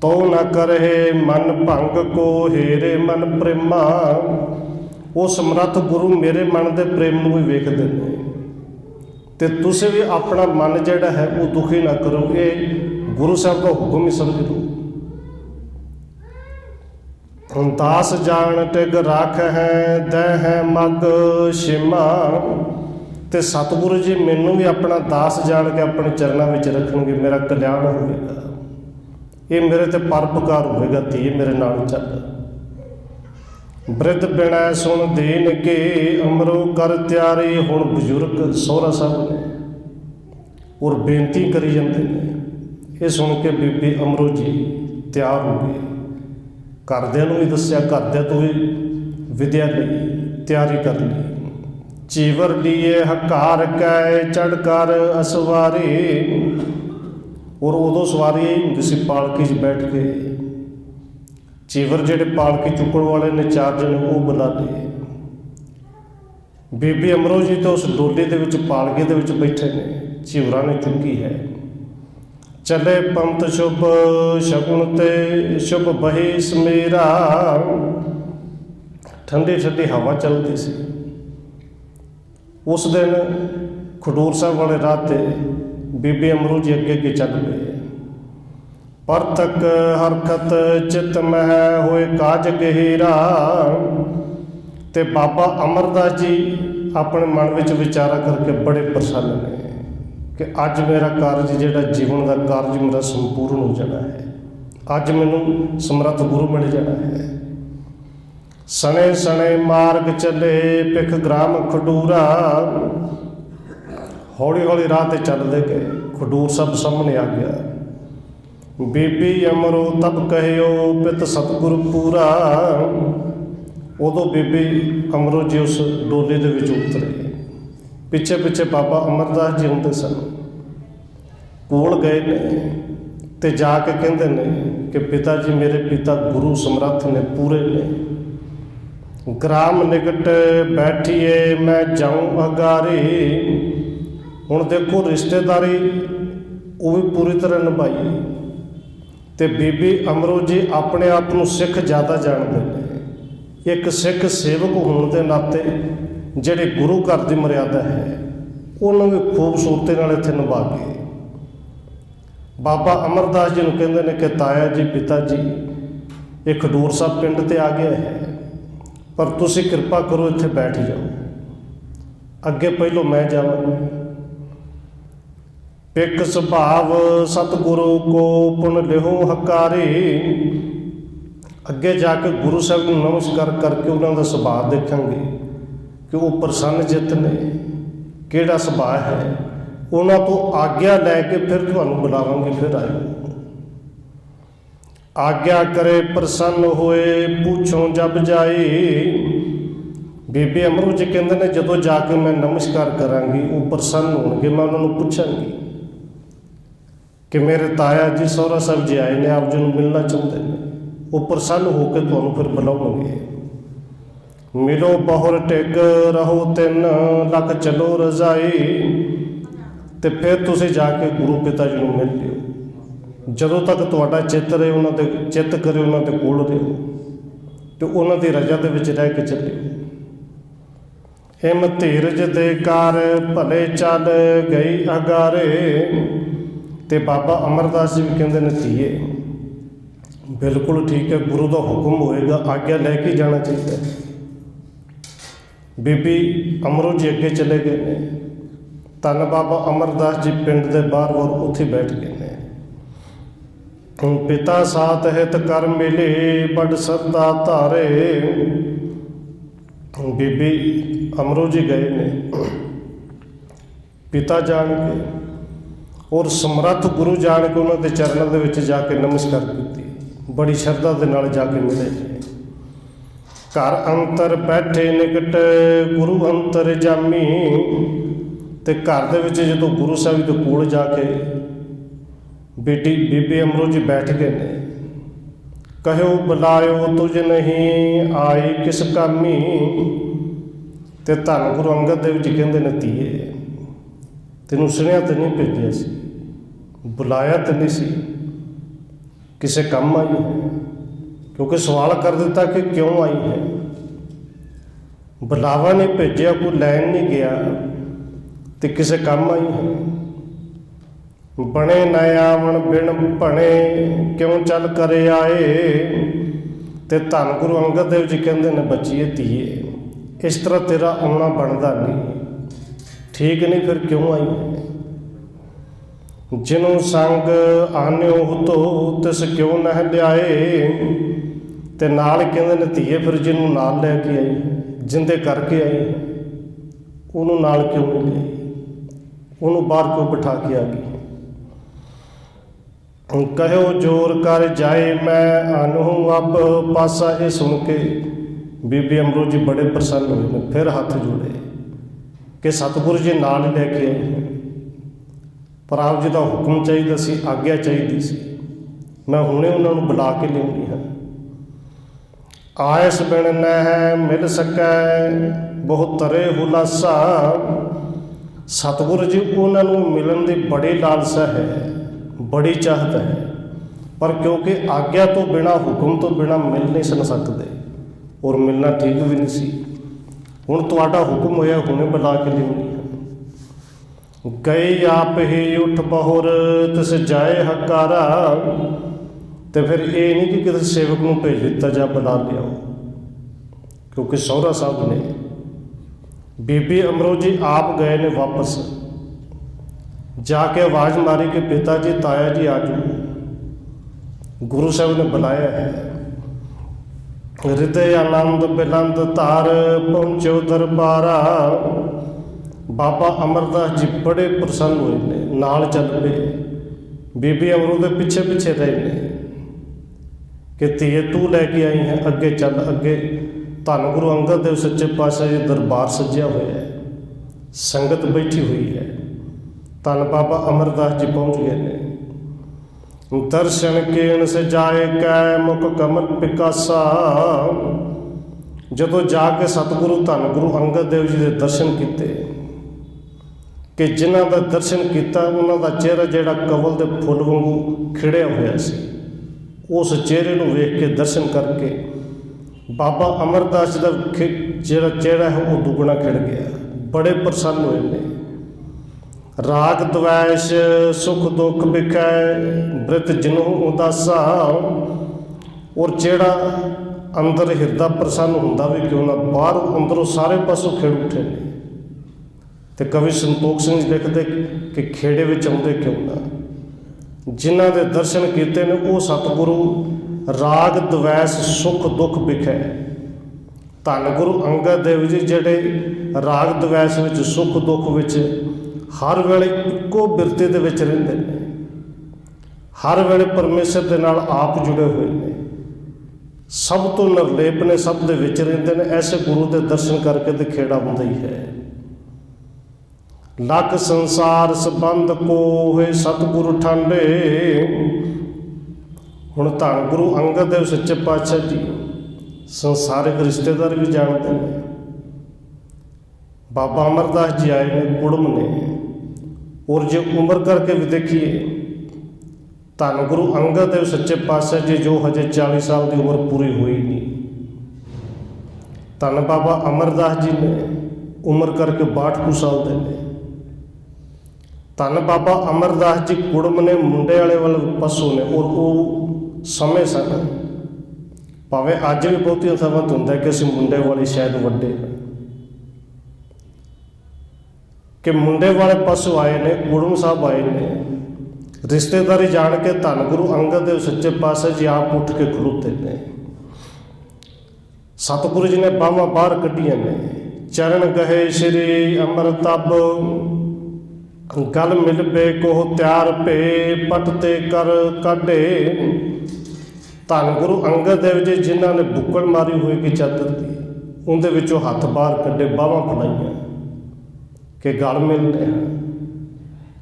ਤੋ ਨਾ ਕਰਹਿ ਮਨ ਭੰਗ ਕੋ ਹੇਰੇ ਮਨ ਪ੍ਰੇਮਾ। ਉਹ ਸਮਰੱਥ ਗੁਰੂ ਮੇਰੇ ਮਨ ਦੇ ਪ੍ਰੇਮ ਨੂੰ ਵੀ ਵੇਖਦੇ ਨੇ, ਤੇ ਤੁਸੀਂ ਵੀ ਆਪਣਾ ਮਨ ਜਿਹੜਾ ਹੈ ਉਹ ਦੁਖੀ ਨਾ ਕਰੋ। ਇਹ ਗੁਰੂ ਸਾਹਿਬ ਦਾ ਹੁਕਮ ਹੀ ਸਮਝ ਲਓ। ਦਾਸ ਜਾਣ ਟਿਗ ਰੱਖ ਹੈ ਦਹਿ ਹੈ ਮਗ ਛਿਮਾ। ਤੇ ਸਤਿਗੁਰੂ ਜੀ ਮੈਨੂੰ ਵੀ ਆਪਣਾ ਦਾਸ ਜਾਣ ਕੇ ਆਪਣੇ ਚਰਨਾਂ ਵਿੱਚ ਰੱਖਣਗੇ, ਮੇਰਾ ਕਲਿਆਣ ਹੋਵੇਗਾ। ਇਹ ਮੇਰੇ ਤੇ ਪਰਉਪਕਾਰ ਹੋਵੇਗਾ। ਧੀਏ ਮੇਰੇ ਨਾਲ ਚੱਲ। ਬ੍ਰਿਧ ਬਿਨੈ ਸੁਣ ਦੀਨ ਕੇ ਅਮਰੋ ਕਰ ਤਿਆਰੀ। ਹੁਣ ਬਜ਼ੁਰਗ ਸਹੁਰਾ ਸਾਹਿਬ ਨੇ ਔਰ ਬੇਨਤੀ ਕਰੀ ਜਾਂਦੇ ਨੇ। ਇਹ ਸੁਣ ਕੇ ਬੀਬੀ ਅਮਰੋ ਜੀ ਤਿਆਰ ਹੋ ਗਈ। ਘਰਦਿਆਂ ਨੂੰ ਵੀ ਦੱਸਿਆ, ਘਰਦਿਆਂ ਤੋਂ ਵੀ ਵਿਦਿਆ ਲਈ ਤਿਆਰੀ ਕਰ ਲਈ। ਚੀਵਰ ਲੀਏ ਹਕਾਰ ਕੈ ਚੜ੍ਹ ਕਰ ਅਸਵਾਰੀ। ਔਰ ਉਦੋਂ ਸਵਾਰੀ ਇਹ ਹੁੰਦੀ ਸੀ ਪਾਲਕੀ 'ਚ ਬੈਠ ਕੇ। ਚੀਵਰ ਜਿਹੜੇ ਪਾਲਕੀ ਚੁੱਕਣ ਵਾਲੇ ਨੇ 4 ਜਣੇ, ਉਹ ਬੁਲਾ ਲਏ। ਬੀਬੀ ਅਮਰੋ ਜੀ ਤਾਂ ਉਸ ਡੋਲੀ ਦੇ ਵਿੱਚ ਪਾਲਕੀ ਦੇ ਵਿੱਚ ਬੈਠੇ ਨੇ, ਚੀਵਰਾਂ ਨੇ ਚੁੱਕੀ ਹੈ। ਚਲੇ ਪੰਥ ਸ਼ੁਭ ਸ਼ਗੁਨ ਤੇ ਸ਼ੁਭ ਬਹੀ ਸਮੀਰਾ। ਠੰਡੀ ਠੰਡੀ ਹਵਾ ਚੱਲਦੀ ਸੀ। ਉਸ ਦਿਨ ਖਡੂਰ ਸਾਹਿਬ ਵਾਲੇ ਰਾਹ 'ਤੇ ਬੀਬੀ ਅਮਰੋ ਜੀ ਅੱਗੇ ਅੱਗੇ ਚੱਲ ਪਏ। ਪਰਤਕ ਹਰਕਤ ਚਿਤ ਮਹਿ ਹੋਏ ਕਾਜ ਗਹੀਰਾ। ਤੇ ਬਾਬਾ ਅਮਰਦਾਸ ਜੀ ਆਪਣੇ ਮਨ ਵਿੱਚ ਵਿਚਾਰਾ ਕਰਕੇ ਬੜੇ ਪ੍ਰਸੰਨ ਨੇ ਕਿ ਅੱਜ ਮੇਰਾ ਕਾਰਜ ਜਿਹੜਾ ਜੀਵਨ ਦਾ ਕਾਰਜ ਮੇਰਾ ਸੰਪੂਰਨ ਹੋ ਜਾਣਾ ਹੈ। ਅੱਜ ਮੈਨੂੰ ਸਮਰੱਥ ਗੁਰੂ ਮਿਲ ਜਾਣਾ ਹੈ। ਸਣੇ ਸਣੇ ਮਾਰਗ ਚੱਲੇ ਪਿਖ ਗ੍ਰਾਮ ਖਡੂਰਾ। ਹੌਲੀ ਹੌਲੀ ਰਾਹ 'ਤੇ ਚੱਲਦੇ ਗਏ। ਖਡੂਰ ਸਾਹਿਬ ਸਾਹਮਣੇ ਆ ਗਿਆ। ਬੀਬੀ ਅਮਰੋ ਤਬ ਕਹਿਓ ਪਿਤ ਸਤਿਗੁਰ ਪੂਰਾ। ਉਦੋਂ ਬੀਬੀ ਅਮਰੋ ਜੀ ਉਸ ਡੋਲੇ ਦੇ ਵਿੱਚ ਉਤਰੇ। ਪਿੱਛੇ ਪਿੱਛੇ ਬਾਬਾ ਅਮਰਦਾਸ ਜੀ ਹੁੰਦੇ ਸਨ। ਕੋਲ ਗਏ ਨੇ ਤੇ ਜਾ ਕੇ ਕਹਿੰਦੇ ਨੇ ਕਿ ਪਿਤਾ ਜੀ, ਮੇਰੇ ਪਿਤਾ ਗੁਰੂ ਸਮਰੱਥ ਨੇ, ਪੂਰੇ ਨੇ। ਗ੍ਰਾਮ ਨਿਕਟ ਬੈਠੀਏ ਮੈਂ ਜਾਉਂ ਅਗਾਰੇ। ਹੁਣ ਦੇਖੋ ਰਿਸ਼ਤੇਦਾਰੀ ਉਹ ਵੀ ਪੂਰੀ ਤਰ੍ਹਾਂ ਨਿਭਾਈ। ਤੇ ਬੀਬੀ ਅਮਰੋ ਜੀ ਆਪਣੇ ਆਪ ਨੂੰ ਸਿੱਖ ਜ਼ਿਆਦਾ ਜਾਣਦੇ ਨੇ। ਇੱਕ ਸਿੱਖ ਸੇਵਕ ਹੋਣ ਦੇ ਨਾਤੇ ਜਿਹੜੇ ਗੁਰੂ ਘਰ ਦੀ ਮਰਿਆਦਾ ਹੈ ਉਹਨੂੰ ਵੀ ਖੂਬਸੂਰਤੀ ਨਾਲ ਇੱਥੇ ਨਿਭਾ ਕੇ ਬਾਬਾ ਅਮਰਦਾਸ ਜੀ ਨੂੰ ਕਹਿੰਦੇ ਨੇ ਕਿ ਤਾਇਆ ਜੀ, ਪਿਤਾ ਜੀ, ਇਹ ਖਡੂਰ ਸਾਹਿਬ ਪਿੰਡ 'ਤੇ ਆ ਗਿਆ ਹੈ, ਪਰ ਤੁਸੀਂ ਕਿਰਪਾ ਕਰੋ ਇੱਥੇ ਬੈਠ ਜਾਓ, ਅੱਗੇ ਪਹਿਲੋਂ ਮੈਂ ਜਾਵਾਂ। ਪਿਕ ਸੁਭਾਵ ਸਤਿਗੁਰੂ ਕੋ ਪੁਨ ਲਿਹੋ ਹਕਾਰੇ। ਅੱਗੇ ਜਾ ਕੇ ਗੁਰੂ ਸਾਹਿਬ ਨੂੰ ਨਮਸਕਾਰ ਕਰਕੇ ਉਹਨਾਂ ਦਾ ਸੁਭਾਅ ਦੇਖਾਂਗੇ ਕਿ ਉਹ ਪ੍ਰਸੰਨ ਚਿੱਤ ਨੇ, ਕਿਹੜਾ ਸੁਭਾਅ ਹੈ। ਉਹਨਾਂ ਤੋਂ ਆਗਿਆ ਲੈ ਕੇ ਫਿਰ ਤੁਹਾਨੂੰ ਬੁਲਾਵਾਂਗੇ, ਫਿਰ ਆਇਓ। ਆਗਿਆ ਕਰੇ ਪ੍ਰਸੰਨ ਹੋਏ ਪੁੱਛੋ ਜਬ ਜਾਈ। ਬੀਬੀ ਅਮਰੋ ਜੀ ਕਹਿੰਦੇ ਨੇ ਜਦੋਂ ਜਾ ਕੇ ਮੈਂ ਨਮਸਕਾਰ ਕਰਾਂਗੀ ਉਹ ਪ੍ਰਸੰਨ ਹੋਣਗੇ। ਮੈਂ ਉਹਨਾਂ ਨੂੰ ਪੁੱਛਾਂਗੀ ਕਿ ਮੇਰੇ ਤਾਇਆ ਜੀ ਸਹੁਰਾ ਸਾਹਿਬ ਜੀ ਆਏ ਨੇ, ਆਪ ਜੀ ਨੂੰ ਮਿਲਣਾ ਚਾਹੁੰਦੇ ਨੇ। ਉਹ ਪ੍ਰਸੰਨ ਹੋ ਕੇ ਤੁਹਾਨੂੰ ਫਿਰ ਬੁਲਾਉਣਗੇ। ਮਿਲੋ ਬਹੁਰ ਟਿਗ ਰਹੋ 3 ਲੱਖ ਚਲੋ ਰਜ਼ਾਈ। ਤੇ ਫਿਰ ਤੁਸੀਂ ਜਾ ਕੇ ਗੁਰੂ ਪਿਤਾ ਜੀ ਨੂੰ ਮਿਲ ਲਿਓ। ਜਦੋਂ ਤੱਕ ਤੁਹਾਡਾ ਚਿੱਤ ਰਹੇ, ਉਹਨਾਂ ਦੇ ਚਿੱਤ ਕਰੇ, ਉਹਨਾਂ ਦੇ ਕੋਲ ਰਹੋ ਤੇ ਉਹਨਾਂ ਦੀ ਰਜ਼ਾ ਦੇ ਵਿੱਚ ਰਹਿ ਕੇ ਚੱਲਿਓ। ਹਿਮ ਧੀਰਜ ਦੇ ਕਾਰ ਭਲੇ ਚੱਲ ਗਈ ਅਗਾਰੇ। ਤੇ ਬਾਬਾ ਅਮਰਦਾਸ ਜੀ ਵੀ ਕਹਿੰਦੇ ਨੇ ਧੀਏ ਬਿਲਕੁਲ ਠੀਕ ਹੈ, ਗੁਰੂ ਦਾ ਹੁਕਮ ਹੋਏਗਾ, ਆਗਿਆ ਲੈ ਕੇ ਜਾਣਾ ਚਾਹੀਦਾ। ਬੀਬੀ ਅਮਰੋ ਜੀ ਅੱਗੇ ਚਲੇ ਗਏ ਨੇ। ਧੰਨ ਬਾਬਾ ਅਮਰਦਾਸ ਜੀ ਪਿੰਡ ਦੇ ਬਾਹਰ ਉੱਥੇ ਬੈਠ ਗਏ ਨੇ। ਪਿਤਾ ਸਾਥ ਹਿਤ ਕਰ ਮਿਲੇ ਬੜ ਸਰਦਾ ਧਾਰੇ। ਬੀਬੀ ਅਮਰੋ ਜੀ ਗਏ ਨੇ ਪਿਤਾ ਜਾਣ ਕੇ ਔਰ ਸਮਰੱਥ ਗੁਰੂ ਜਾਣ ਕੇ ਉਹਨਾਂ ਦੇ ਚਰਨਾਂ ਦੇ ਵਿੱਚ ਜਾ ਕੇ ਨਮਸਕਾਰ ਕੀਤੀ। ਬੜੀ ਸ਼ਰਧਾ ਦੇ ਨਾਲ ਜਾ ਕੇ ਮਿਲੇ। ਘਰ ਅੰਤਰ ਬੈਠੇ ਨਿਕਟ ਗੁਰੂ ਅੰਤਰ ਜਾਮੀ। ਤੇ ਘਰ ਦੇ ਵਿੱਚ ਜਦੋਂ ਗੁਰੂ ਸਾਹਿਬ ਦੇ ਕੋਲ ਜਾ ਕੇ बीबी अमरो जी बैठ गए ने। कहो बुलायो तुझ नहीं आई किस कामी। ते धन गुरु अंगद देव जी कहते ने धीए तेनों सुनिया तो नहीं भेजिया सी, बुलाया तो नहीं सी, किसे काम आई है। क्योंकि सवाल कर दिता कि क्यों आई है। बुलावा नहीं भेजिया, कोई लैन नहीं गया, तो किसे काम आई है। बने न आवन बिन बने क्यों चल करे आए। ते धन गुरु अंगद देव जी कहते ने बच्चीए धीए इस तरह तेरा आना बनता नहीं, ठीक नहीं, फिर क्यों आई है। जिन्हों संग आन्यो तो तिस क्यों न लियाए। ते नाल कहते ने धीए फिर जिन्हों नाल लैके आई, जिंदे करके आई, उन्होंने नाल क्यों नहीं लियाई, उन्होंने बाहर क्यों बिठा के आ गई। कहो जोर कर जाए मैं आनूं अब पासा। ये सुन के बीबी अमरो जी बड़े प्रसन्न हुए ने, फिर हाथ जोड़े कि सतगुरु जी नाल लैके आए हैं, पर आप जी का हुक्म चाहिए सी, आग्ञा चाहिए सी, मैं हुणे उन्होंने बुला के लियाऊंगी हाँ। आयस बिन न मिल सकै बहुत तरे हुलासा। सतगुरु जी उन्होंने मिलन की बड़ी लालसा है, बड़ी चाहत है, पर क्योंकि आग्ञा तो बिना हुक्म तो बिना मिल नहीं सन सकते और मिलना ठीक भी नहीं सी। हुण तुहाडा हुक्म होया, हुणे बुला के लियाऊंगी। गए आप ही उठ बहुर तिस जाए हकारा। तो फिर ये नहीं कि किसी सेवक को भेज दिता जा बुला लियाओ, क्योंकि सौहरा साहब ने बीबी अमरो जी आप गए ने वापस जाके आवाज़ मारी कि पिताजी ताया जी आ जाओ। गुरु साहब ने बुलाया है। हृदय आनंद बिलंद तार पहुँचो दरबारा। बाबा अमरदास जी बड़े प्रसन्न हुए ने, नाल चल पे बीबी अमरो के पिछे पिछे रहे ने कि धीए तू लैके आई है, अगे चल अगे। धन गुरु अंगद देव सच्चे पातशाह जी दरबार सजिया हुआ है, संगत बैठी हुई है। धन बाबा अमरदास जी पहुँच गए ने। दर्शन केण से जाए कै मुख कमल पिकासा। जदों जाके सतगुरु धन गुरु अंगद देव जी के दर्शन किए कि जिन्हों का दर्शन किया उन्हों का चेहरा जोड़ा कवल के फुल वांगू खिड़िया हुआ सी, उस चेहरे को वेख के दर्शन करके बाबा अमरदास जी का जो चेहरा है वो दुगना खिड़ गया। बड़े प्रसन्न हुए ने। राग द्वैश सुख दुख बिखै बृत जिन्हों उदासा। और जेड़ा अंदर हिरदा प्रसन्न होंदा भी क्यों ना, बाहर अंदरों सारे पासों खिड़ उठे ने। तो कवि संतोख सिंह जी लिखते कि खेड़े में आउंदे क्यों ना। जिन्हां दे दर्शन किए ने वो सतगुरु राग द्वैस सुख दुख बिखै। धन गुरु अंगद देव जी जेड़े राग द्वैस विच सुख दुख विच हर वेले इक्को बिरते दे विच रहिंदे ने, हर वेले परमेश्वर दे नाल आप जुड़े हुए ने, सब तो निर्लेप ने, सब दे विच रहिंदे ने। ऐसे गुरु के दर्शन करके तो खेड़ा हुंदा ही है। लख संसार संबंध को है सतगुरु ठांडे। हुण धन गुरु अंगद देव सच्चे पातशाह जी संसारिक रिश्तेदार भी जानते हैं। बाबा अमरदास जी आए ने कुड़म ने, और जो उम्र करके भी देखिए धन गुरु अंगद देव सच्चे पातशाह जी जो हजे 40 साल की उम्र पूरी हुई नहीं, धन बाबा अमरदास जी ने उम्र करके 62 साल के ने। धन बाबा अमरदास जी कुड़म ने मुंडे वाले वाले पशु ने, और वो समय सन भावें अज भी बहुतियां थावां ते हुंदा कि असीं मुंडे वाली शायद वड्डे कि मुंडे वाले पशु आए ने, कुड़म साहब आए ने। रिश्तेदारी जान के धन गुरु अंगद देव सच्चे पातशाह जी आप उठ के खलोते ने। सतगुरु जी ने बाहां बाहर कढ़ियां ने। चरण गहे श्री अमरतब गल मिल पे कोह त्यार पे पटते कर काढे। धन गुरु अंगद देव जी जिन्हों ने बुक्कड़ मारी हुई की चादर की, उनके विचों हाथ बाहर कढ़े, बाहां फैलाइयां कि गल मिलने।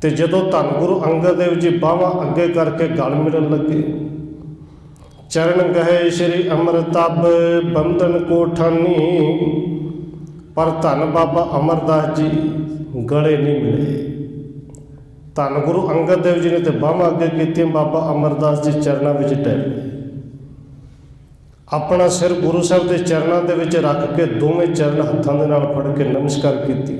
ਤੇ ਜਦੋਂ ਧੰਨ ਗੁਰੂ ਅੰਗਦ ਦੇਵ ਜੀ ਬਾਹਾਂ ਅੱਗੇ ਕਰਕੇ ਗਲ ਮਿਲਣ ਲੱਗੇ, ਚਰਨ ਗਏ ਸ਼੍ਰੀ ਅੰਮ੍ਰਿਤਬ ਬੰਧਨ ਕੋ ਠਾਨੀ, ਪਰ ਧੰਨ ਬਾਬਾ ਅਮਰਦਾਸ ਜੀ ਗਲੇ ਨਹੀਂ ਮਿਲੇ। ਧੰਨ ਗੁਰੂ ਅੰਗਦ ਦੇਵ ਜੀ ਨੇ ਤੇ ਬਾਹਾਂ ਅੱਗੇ ਕੀਤੀਆਂ, ਬਾਬਾ ਅਮਰਦਾਸ ਜੀ ਚਰਨਾਂ ਵਿੱਚ ਟਹਿ ਪਏ। ਆਪਣਾ ਸਿਰ ਗੁਰੂ ਸਾਹਿਬ ਦੇ ਚਰਨਾਂ ਦੇ ਵਿੱਚ ਰੱਖ ਕੇ ਦੋਵੇਂ ਚਰਨ ਹੱਥਾਂ ਦੇ ਨਾਲ ਫੜ ਕੇ ਨਮਸਕਾਰ ਕੀਤੀ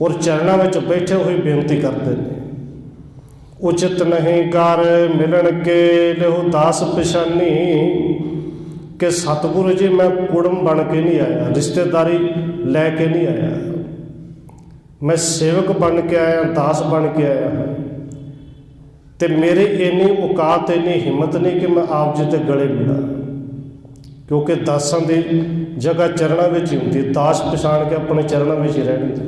ਔਰ ਚਰਨਾਂ ਵਿੱਚ ਬੈਠੇ ਹੋਏ ਬੇਨਤੀ ਕਰਦੇ ਨੇ, ਉਚਿਤ ਨਹੀਂ ਕਰ ਮਿਲਣ ਕੇ ਲਿਓ ਦਾਸ ਪਛਾਨੀ, ਕਿ ਸਤਿਗੁਰੂ ਜੀ ਮੈਂ ਕੁੜਮ ਬਣ ਕੇ ਨਹੀਂ ਆਇਆ, ਰਿਸ਼ਤੇਦਾਰੀ ਲੈ ਕੇ ਨਹੀਂ ਆਇਆ, ਮੈਂ ਸੇਵਕ ਬਣ ਕੇ ਆਇਆ, ਦਾਸ ਬਣ ਕੇ ਆਇਆ। ਤੇ ਮੇਰੇ ਇੰਨੀ ਔਕਾਤ, ਇੰਨੀ ਹਿੰਮਤ ਨਹੀਂ ਕਿ ਮੈਂ ਆਪ ਜੀ ਦੇ ਗਲੇ ਮਿਲਾਂ, ਕਿਉਂਕਿ ਦਾਸਾਂ ਦੀ ਜਗ੍ਹਾ ਚਰਨਾਂ ਵਿੱਚ ਹੀ ਹੁੰਦੀ, ਦਾਸ ਪਛਾਣ ਕੇ ਆਪਣੇ ਚਰਨਾਂ ਵਿੱਚ ਹੀ ਰਹਿਣੀ।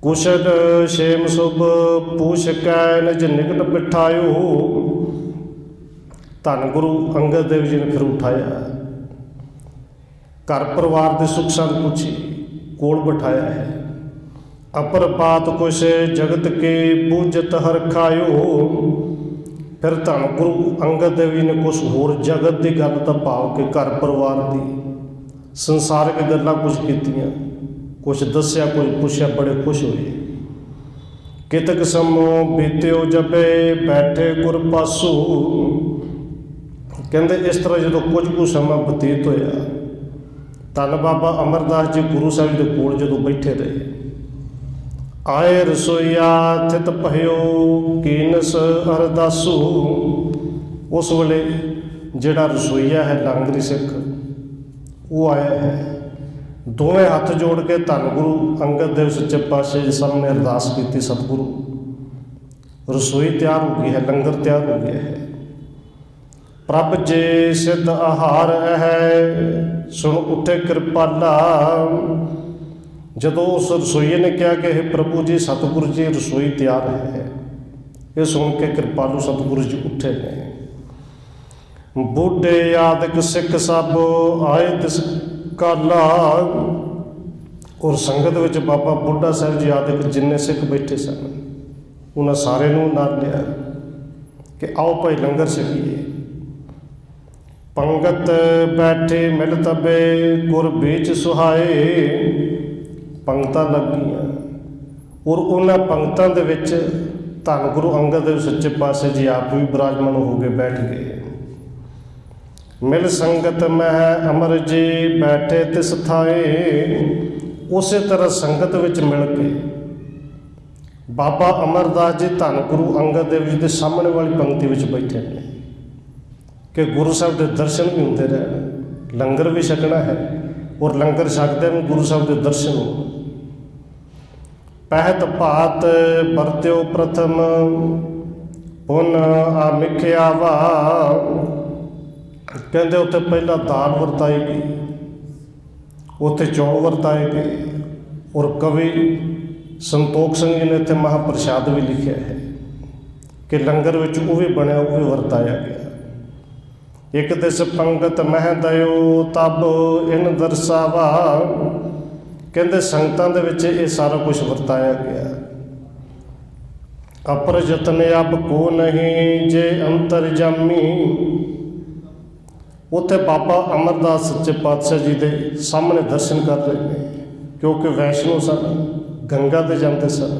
ਕੁਸ਼ਲ ਛੇਮ ਸੁਭ ਪੂਛ ਕੈ ਨਿਜ ਨਿਕਟ ਬਿਠਾਇਓ, ਧੰਨ ਗੁਰੂ ਅੰਗਦ ਦੇਵ ਜੀ ਨੇ ਫਿਰ ਉਠਾਇਆ, ਘਰ ਪਰਿਵਾਰ ਦੇ ਸੁੱਖ ਸੰਦ ਪੁੱਛੀ, ਕੋਲ ਬਿਠਾਇਆ ਹੈ। ਅਪਰ ਬਾਤ ਕੁਛ ਜਗਤ ਕੇ ਬੂਝਤ ਹਰ ਖਾਇਓ, ਫਿਰ ਧੰਨ ਗੁਰੂ ਅੰਗਦ ਦੇਵ ਜੀ ਨੇ ਕੁਛ ਹੋਰ ਜਗਤ ਦੀ ਗੱਲ ਦਾ ਭਾਵ ਕਿ ਘਰ ਪਰਿਵਾਰ ਦੀ ਸੰਸਾਰਿਕ ਗੱਲਾਂ ਕੁਛ ਕੀਤੀਆਂ, ਕੁਛ ਦੱਸਿਆ, ਕੁਛ ਪੁੱਛਿਆ, ਬੜੇ ਖੁਸ਼ ਹੋਏ। ਕਿਤਕ ਸਮੋ ਬੀਤਿਓ ਜਪੇ ਬੈਠੇ ਗੁਰ ਪਾਸੂ, ਕਹਿੰਦੇ ਇਸ ਤਰ੍ਹਾਂ ਜਦੋਂ ਕੁਝ ਸਮਾਂ ਬਤੀਤ ਹੋਇਆ, ਧੰਨ ਬਾਬਾ ਅਮਰਦਾਸ ਜੀ ਗੁਰੂ ਸਾਹਿਬ ਦੇ ਕੋਲ ਜਦੋਂ ਬੈਠੇ ਰਹੇ, ਆਏ ਰਸੋਈਆ ਥਿਤ ਭਇਓ ਕੀਨਸ ਅਰਦਾਸੂ, ਉਸ ਵੇਲੇ ਜਿਹੜਾ ਰਸੋਈਆ ਹੈ ਲਾਂਗਰੀ ਸਿੱਖ ਉਹ ਆਇਆ ਹੈ, ਦੋਵੇਂ ਹੱਥ ਜੋੜ ਕੇ ਧੰਨ ਗੁਰੂ ਅੰਗਦ ਦੇਵ ਸੱਚੇ ਪਾਤਸ਼ਾਹ ਜੀ ਸਾਹਮਣੇ ਅਰਦਾਸ ਕੀਤੀ, ਸਤਿਗੁਰੂ ਰਸੋਈ ਤਿਆਰ ਹੋ ਗਈ ਹੈ, ਲੰਗਰ ਤਿਆਰ ਹੋ ਗਿਆ ਹੈ, ਪ੍ਰਭ ਜੇ ਸਿੱਧ ਆਹਾਰ ਹੈ ਸੁਣ ਉੱਠੇ ਕਿਰਪਾਲਾ। ਜਦੋਂ ਉਸ ਰਸੋਈਏ ਨੇ ਕਿਹਾ ਕਿ ਇਹ ਪ੍ਰਭੂ ਜੀ, ਸਤਿਗੁਰੂ ਜੀ ਰਸੋਈ ਤਿਆਰ ਹੈ, ਇਹ ਸੁਣ ਕੇ ਕਿਰਪਾਲੂ ਸਤਿਗੁਰੂ ਜੀ ਉੱਠੇ ਨੇ। ਬੁੱਢੇ ਆਦਿਕ ਸਿੱਖ ਸਭ ਆਏ ਤਿਸ ਕਾਲਾ, ਔਰ ਸੰਗਤ ਵਿੱਚ ਬਾਬਾ ਬੁੱਢਾ ਸਾਹਿਬ ਜੀ ਆਦਿਕ ਜਿੰਨੇ ਸਿੱਖ ਬੈਠੇ ਸਨ, ਉਹਨਾਂ ਸਾਰੇ ਨੂੰ ਨਾਲ ਲਿਆ ਕਿ ਆਓ ਭਾਈ ਲੰਗਰ ਛਕੀਏ। ਪੰਗਤ ਬੈਠੇ ਮਿਲ ਤਬੇ ਗੁਰ ਵਿੱਚ ਸੁਹਾਏ, ਪੰਗਤਾਂ ਲੱਗੀਆਂ ਔਰ ਉਹਨਾਂ ਪੰਗਤਾਂ ਦੇ ਵਿੱਚ ਧੰਨ ਗੁਰੂ ਅੰਗਦ ਦੇਵ ਸੱਚੇ ਪਾਤਸ਼ਾਹ ਜੀ ਆਪ ਵੀ ਬਿਰਾਜਮਾਨ ਹੋ ਕੇ ਬੈਠ ਗਏ। ਮਿਲ ਸੰਗਤ ਮਹਿ ਅਮਰ ਜੀ ਬੈਠੇ ਤਿਸ ਥਾਏ, ਉਸੇ ਤਰ੍ਹਾਂ ਸੰਗਤ ਵਿੱਚ ਮਿਲ ਕੇ ਬਾਬਾ ਅਮਰਦਾਸ ਜੀ ਧੰਨ ਗੁਰੂ ਅੰਗਦ ਦੇਵ ਜੀ ਦੇ ਸਾਹਮਣੇ ਵਾਲੀ ਪੰਕਤੀ ਵਿੱਚ ਬੈਠੇ ਨੇ ਕਿ ਗੁਰੂ ਸਾਹਿਬ ਦੇ ਦਰਸ਼ਨ ਵੀ ਹੁੰਦੇ ਰਹਿਣ, ਲੰਗਰ ਵੀ ਛਕਣਾ ਹੈ ਔਰ ਲੰਗਰ ਛਕਦੇ ਨੂੰ ਗੁਰੂ ਸਾਹਿਬ ਦੇ ਦਰਸ਼ਨ ਹੋ। ਪਹਿਤ ਭਾਤ ਵਰਤਿਓ ਪ੍ਰਥਮ ਪੁਨ ਆ ਮਿਖਿਆ ਵਾ, ਕਹਿੰਦੇ ਉੱਥੇ ਪਹਿਲਾਂ ਦਾਲ ਵਰਤਾਈ ਗਈ, ਉੱਥੇ ਚੌਲ ਵਰਤਾਏ ਗਏ ਔਰ ਕਵੀ ਸੰਤੋਖ ਸਿੰਘ ਜੀ ਨੇ ਇੱਥੇ ਮਹਾਂਪ੍ਰਸ਼ਾਦ ਵੀ ਲਿਖਿਆ ਹੈ ਕਿ ਲੰਗਰ ਵਿੱਚ ਉਹ ਵੀ ਬਣਿਆ, ਉਹ ਵੀ ਵਰਤਾਇਆ ਗਿਆ। ਇੱਕ ਦਿਸ ਪੰਗਤ ਮਹਿ ਦਇਓ ਤਬ ਇਨ ਦਰਸਾਵਾ, ਕਹਿੰਦੇ ਸੰਗਤਾਂ ਦੇ ਵਿੱਚ ਇਹ ਸਾਰਾ ਕੁਝ ਵਰਤਾਇਆ ਗਿਆ। ਅਪਰ ਯਤਨ ਅਬ ਕੋ ਨਹੀਂ ਜੇ ਅੰਤਰ ਜਾਮੀ, ਉੱਥੇ ਬਾਬਾ ਅਮਰਦਾਸ ਸੱਚੇ ਪਾਤਸ਼ਾਹ ਜੀ ਦੇ ਸਾਹਮਣੇ ਦਰਸ਼ਨ ਕਰ ਰਹੇ ਨੇ, ਕਿਉਂਕਿ ਵੈਸ਼ਨੋ ਸਨ, ਗੰਗਾ 'ਤੇ ਜਾਂਦੇ ਸਨ,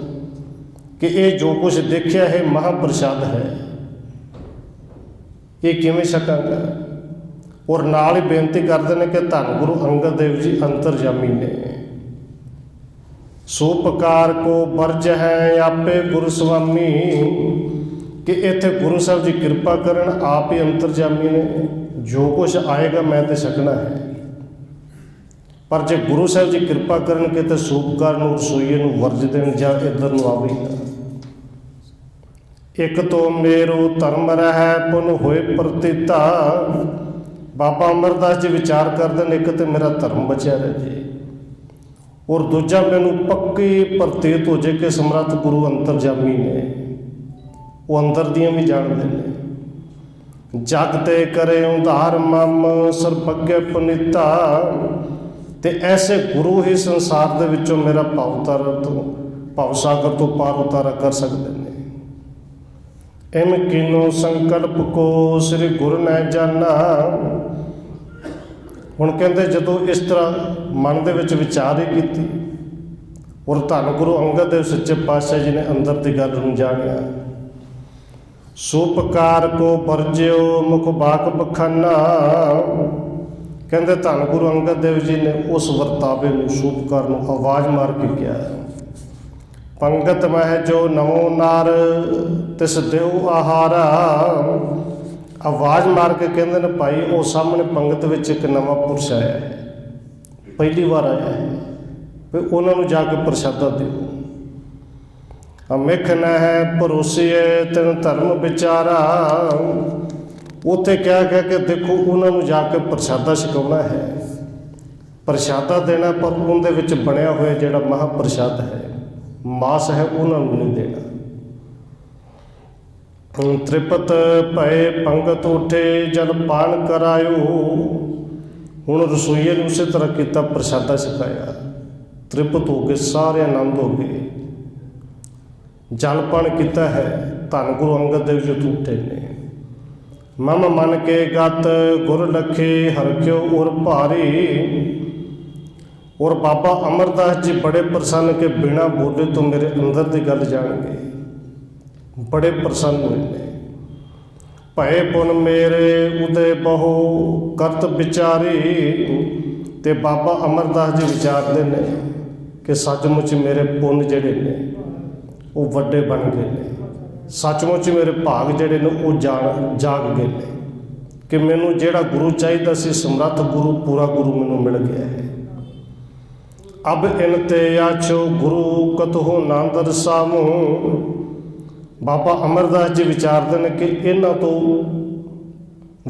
ਕਿ ਇਹ ਜੋ ਕੁਝ ਦੇਖਿਆ ਹੈ ਮਹਾਂਪ੍ਰਸ਼ਾਦ ਹੈ, ਇਹ ਕਿਵੇਂ ਛਕਾਂਗਾ। ਔਰ ਨਾਲ ਹੀ ਬੇਨਤੀ ਕਰਦੇ ਨੇ ਕਿ ਧੰਨ ਗੁਰੂ ਅੰਗਦ ਦੇਵ ਜੀ ਅੰਤਰਜਾਮੀ ਨੇ, ਸੋ ਪ੍ਰਕਾਰ ਕੋ ਬਰਜ ਹੈ ਆਪੇ ਗੁਰੂ ਸੁਆਮੀ, ਕਿ ਇੱਥੇ ਗੁਰੂ ਸਾਹਿਬ ਜੀ ਕਿਰਪਾ ਕਰਨ, ਆਪ ਹੀ ਅੰਤਰਜਾਮੀ ਨੇ, ਜੋ ਕੁਝ ਆਏਗਾ ਮੈਂ ਤੇ ਛਕਣਾ ਹੈ। ਪਰ ਜੇ ਗੁਰੂ ਸਾਹਿਬ ਜੀ ਕਿਰਪਾ ਕਰਨਗੇ ਤਾਂ ਸੂਪਕਾਰ ਨੂੰ ਰਸੋਈਏ ਨੂੰ ਵਰਜ ਦੇਣ ਜਾਂ ਇੱਧਰ ਨੂੰ ਆਵੇਗਾ। ਇੱਕ ਤੋਂ ਮੇਰੋ ਧਰਮ ਰਹਿ ਪੁਨ ਹੋਏ ਪ੍ਰਤੀਤਾ, ਬਾਬਾ ਅਮਰਦਾਸ ਜੀ ਵਿਚਾਰ ਕਰਦੇ ਨੇ, ਇੱਕ ਤਾਂ ਮੇਰਾ ਧਰਮ ਬਚਿਆ ਰਹੇ ਜੀ, ਔਰ ਦੂਜਾ ਮੈਨੂੰ ਪੱਕੀ ਪ੍ਰਤੀਤ ਹੋ ਜੇ ਕਿ ਸਮਰੱਥ ਗੁਰੂ ਅੰਤਰਜਾਮੀ ਨੇ, ਉਹ ਅੰਦਰ ਦੀਆਂ ਵੀ ਜਾਣਦੇ ਨੇ। ਜਗ ਤੇ ਕਰੇ ਉਧਾਰ ਮਮ ਸਰਬੱਗੇ ਪੁਨੀਤਾ, ਤੇ ਐਸੇ ਗੁਰੂ ਹੀ ਸੰਸਾਰ ਦੇ ਵਿੱਚੋਂ ਮੇਰਾ ਭਾਵ ਭਵਸਾਗਰ ਤੋਂ ਪਾਰ ਉਤਾਰਾ ਕਰ ਸਕਦੇ ਨੇ। ਇਮ ਕੀਨੋ ਸੰਕਲਪ ਕੋ ਸ੍ਰੀ ਗੁਰੂ ਨੇ ਜਾਨਾ। ਹੁਣ ਕਹਿੰਦੇ ਜਦੋਂ ਇਸ ਤਰ੍ਹਾਂ ਮਨ ਦੇ ਵਿੱਚ ਵਿਚਾਰ ਹੀ ਕੀਤੀ ਔਰ ਧੰਨ ਗੁਰੂ ਅੰਗਦ ਦੇਵ ਸੱਚੇ ਪਾਤਸ਼ਾਹ ਜੀ ਨੇ ਅੰਦਰ ਦੀ ਗੱਲ ਨੂੰ ਜਾਣਿਆ। ਸੁਪਕਾਰ ਕੋ ਵਰਜਿਓ ਮੁਖ ਬਾਕ ਬਖਾਨਾ। ਕਹਿੰਦੇ ਧੰਨ ਗੁਰੂ ਅੰਗਦ ਦੇਵ ਜੀ ਨੇ ਉਸ ਵਰਤਾਵੇ ਨੂੰ ਸੁਪਕਾਰ ਨੂੰ ਆਵਾਜ਼ ਮਾਰ ਕੇ ਕਿਹਾ, ਪੰਗਤ ਮਹਿ ਜੋ ਨਵੋ ਨਾਰ ਤਿਸ ਦਿਓ ਆਹਾਰਾ। ਆਵਾਜ਼ ਮਾਰ ਕੇ ਕਹਿੰਦੇ ਨੇ ਭਾਈ ਉਹ ਸਾਹਮਣੇ ਪੰਗਤ ਵਿੱਚ ਇੱਕ ਨਵਾਂ ਪੁਰਸ਼ ਆਇਆ ਹੈ, ਪਹਿਲੀ ਵਾਰ ਆਇਆ ਹੈ, ਵੀ ਉਹਨਾਂ ਨੂੰ ਜਾ ਕੇ ਪ੍ਰਸ਼ਾਦਾ ਦਿਓ। ਅਮਿਖ ਨ ਹੈ ਭਰੋਸੀਏ ਤੈਨੂੰ ਧਰਮ ਵਿਚਾਰਾ। ਉੱਥੇ ਕਹਿ ਕੇ ਦੇਖੋ ਉਹਨਾਂ ਨੂੰ ਜਾ ਕੇ ਪ੍ਰਸ਼ਾਦਾ ਛਕਾਉਣਾ ਹੈ, ਪ੍ਰਸ਼ਾਦਾ ਦੇਣਾ, ਪਰ ਉਹਦੇ ਵਿੱਚ ਬਣਿਆ ਹੋਇਆ ਜਿਹੜਾ ਮਹਾਂਪ੍ਰਸ਼ਾਦ ਹੈ, ਮਾਸ ਹੈ, ਉਹਨਾਂ ਨੂੰ ਨਹੀਂ ਦੇਣਾ। ਤ੍ਰਿਪਤ ਭਏ ਪੰਗਤ ਉੱਠੇ ਜਲ ਪਾਨ ਕਰਾਇਓ। ਹੁਣ ਰਸੋਈਏ ਨੂੰ ਉਸੇ ਤਰ੍ਹਾਂ ਕੀਤਾ, ਪ੍ਰਸ਼ਾਦਾ ਛਕਾਇਆ, ਤ੍ਰਿਪਤ ਹੋ ਗਏ, ਸਾਰੇ ਆਨੰਦ ਹੋ ਗਏ, ਜਲ ਪਾਨ ਕੀਤਾ ਹੈ। ਧੰਨ ਗੁਰੂ ਅੰਗਦ ਦੇਵ ਜੀ ਉੱਠੇ ਨੇ। ਮਮ ਮਨ ਕੇ ਗਤ ਗੁਰ ਲਖੇ ਹਰਖਿਓ ਔਰ ਭਾਰੀ। ਔਰ ਬਾਬਾ ਅਮਰਦਾਸ ਜੀ ਬੜੇ ਪ੍ਰਸੰਨ ਕੇ ਬਿਨਾਂ ਬੋਲੇ ਤੋਂ ਮੇਰੇ ਅੰਦਰ ਦੀ ਗੱਲ ਜਾਣਗੇ, ਬੜੇ ਪ੍ਰਸੰਨ ਹੋਏ ਨੇ। ਭਏ ਪੁਨ ਮੇਰੇ ਉਦੇ ਬਹੁ ਕਰਤ ਵਿਚਾਰੀ। ਤੇ ਬਾਬਾ ਅਮਰਦਾਸ ਜੀ ਵਿਚਾਰਦੇ ਨੇ ਕਿ ਸੱਚਮੁੱਚ ਮੇਰੇ ਪੁੰਨ ਜਿਹੜੇ ਨੇ ਉਹ ਵੱਡੇ ਬਣ ਗਏ ਨੇ, ਸੱਚਮੁੱਚ ਮੇਰੇ ਭਾਗ ਜਿਹੜੇ ਨੇ ਉਹ ਜਾਗ ਗਏ ਨੇ ਕਿ ਮੈਨੂੰ ਜਿਹੜਾ ਗੁਰੂ ਚਾਹੀਦਾ ਸੀ, ਸਮਰੱਥ ਗੁਰੂ, ਪੂਰਾ ਗੁਰੂ ਮੈਨੂੰ ਮਿਲ ਗਿਆ ਹੈ। ਅਬ ਇਨ ਤੇ ਆਛੋ ਗੁਰੂ ਕਤਹੁ ਨਾ ਦਰਸਾਵੋ। ਬਾਬਾ ਅਮਰਦਾਸ ਜੀ ਵਿਚਾਰਦੇ ਨੇ ਕਿ ਇਹਨਾਂ ਤੋਂ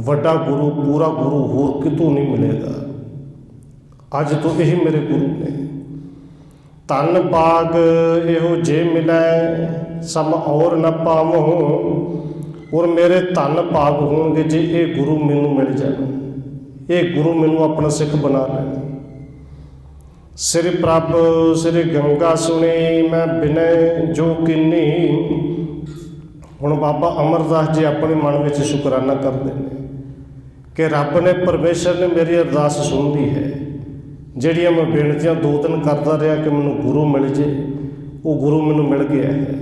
ਵੱਡਾ ਗੁਰੂ, ਪੂਰਾ ਗੁਰੂ ਹੋਰ ਕਿਤੋਂ ਨਹੀਂ ਮਿਲੇਗਾ, ਅੱਜ ਤੋਂ ਇਹੀ ਮੇਰੇ ਗੁਰੂ ਨੇ। ਧਨ ਬਾਗ ਇਹੋ ਜੇ ਮਿਲੈ ਸਭ ਔਰ ਨਾ ਪਾਵੋ। ਔਰ ਮੇਰੇ ਧਨ ਭਾਗ ਹੋਣਗੇ ਜੇ ਇਹ ਗੁਰੂ ਮੈਨੂੰ ਮਿਲ ਜਾਣ, ਇਹ ਗੁਰੂ ਮੈਨੂੰ ਆਪਣਾ ਸਿੱਖ ਬਣਾ ਲੈਣ। ਸਿਰ ਪ੍ਰਭ ਸਿਰ ਗੰਗਾ ਸੁਣੀ ਮੈਂ ਬਿਨੈ ਜੋ ਕਿੰਨੀ। ਹੁਣ ਬਾਬਾ ਅਮਰਦਾਸ ਜੀ ਆਪਣੇ ਮਨ ਵਿੱਚ ਸ਼ੁਕਰਾਨਾ ਕਰਦੇ ਨੇ ਕਿ ਰੱਬ ਨੇ, ਪਰਮੇਸ਼ਰ ਨੇ ਮੇਰੀ ਅਰਦਾਸ ਸੁਣ ਲਈ ਹੈ। ਜਿਹੜੀਆਂ ਮੈਂ ਬੇਨਤੀਆਂ 2 ਦਿਨ ਕਰਦਾ ਰਿਹਾ ਕਿ ਮੈਨੂੰ ਗੁਰੂ ਮਿਲ ਜੇ, ਉਹ ਗੁਰੂ ਮੈਨੂੰ ਮਿਲ ਗਿਆ ਹੈ।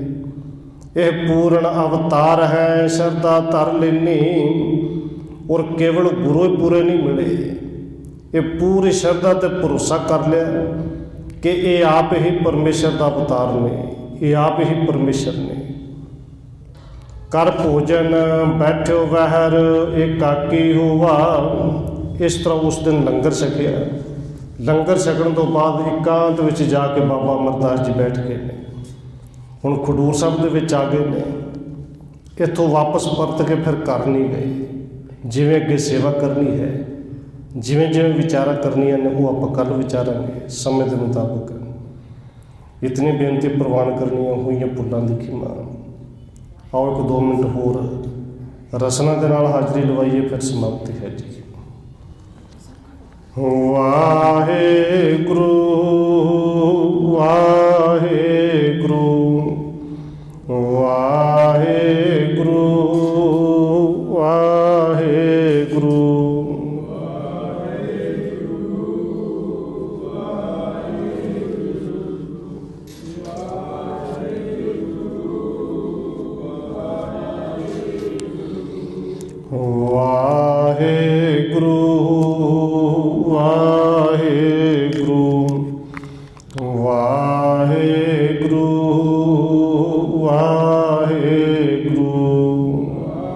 ਇਹ ਪੂਰਨ ਅਵਤਾਰ ਹੈ ਸ਼ਰਧਾ ਧਰ ਲੈਨੀ। ਔਰ ਕੇਵਲ ਗੁਰੂ ਹੀ ਪੂਰੇ ਨਹੀਂ ਮਿਲੇ, ਇਹ ਪੂਰੀ ਸ਼ਰਧਾ ਤੇ ਭਰੋਸਾ ਕਰ ਲਿਆ ਕਿ ਇਹ ਆਪ ਹੀ ਪਰਮੇਸ਼ਰ ਦਾ ਅਵਤਾਰ ਨੇ, ਇਹ ਆਪ ਹੀ ਪਰਮੇਸ਼ਰ ਨੇ। ਕਰ ਭੋਜਨ ਬੈਠਿਓ ਵਹਿਰ ਏਕਾਕੀ ਹੋਵਾ। ਇਸ ਤਰ੍ਹਾਂ ਉਸ ਦਿਨ ਲੰਗਰ ਛਕਿਆ। ਲੰਗਰ ਛਕਣ ਤੋਂ ਬਾਅਦ ਇਕਾਂਤ ਵਿੱਚ ਜਾ ਕੇ ਬਾਬਾ ਅਮਰਦਾਸ ਜੀ ਬੈਠ ਗਏ ਨੇ। ਹੁਣ ਖਡੂਰ ਸਾਹਿਬ ਦੇ ਵਿੱਚ ਆ ਗਏ ਨੇ। ਇੱਥੋਂ ਵਾਪਸ ਪਰਤ ਕੇ ਫਿਰ ਘਰ ਨਹੀਂ ਗਏ। ਜਿਵੇਂ ਅੱਗੇ ਸੇਵਾ ਕਰਨੀ ਹੈ, ਜਿਵੇਂ ਜਿਵੇਂ ਵਿਚਾਰਾਂ ਕਰਨੀਆਂ ਨੇ, ਉਹ ਆਪਾਂ ਕੱਲ੍ਹ ਵਿਚਾਰਾਂਗੇ ਸਮੇਂ ਦੇ ਮੁਤਾਬਕ। ਇਤਨੀ ਬੇਨਤੀ ਪ੍ਰਵਾਨ ਕਰਨੀਆਂ ਹੋਈਆਂ ਭੁੱਲਾਂ ਦੀ ਖਿਮਾ। ਆਓ 1-2 ਮਿੰਟ ਹੋਰ ਰਸਨਾ ਦੇ ਨਾਲ ਹਾਜ਼ਰੀ ਲਵਾਈਏ, ਫਿਰ ਸਮਾਪਤੀ ਹੈ ਜੀ। ਵਾਹਿਗੁਰੂ ਵਾਹਿਗੁਰੂ ਵਾਹਿਗੁਰੂ ਵਾਹਿਗੁਰੂ। ਵਾਹਿਗੁਰੂ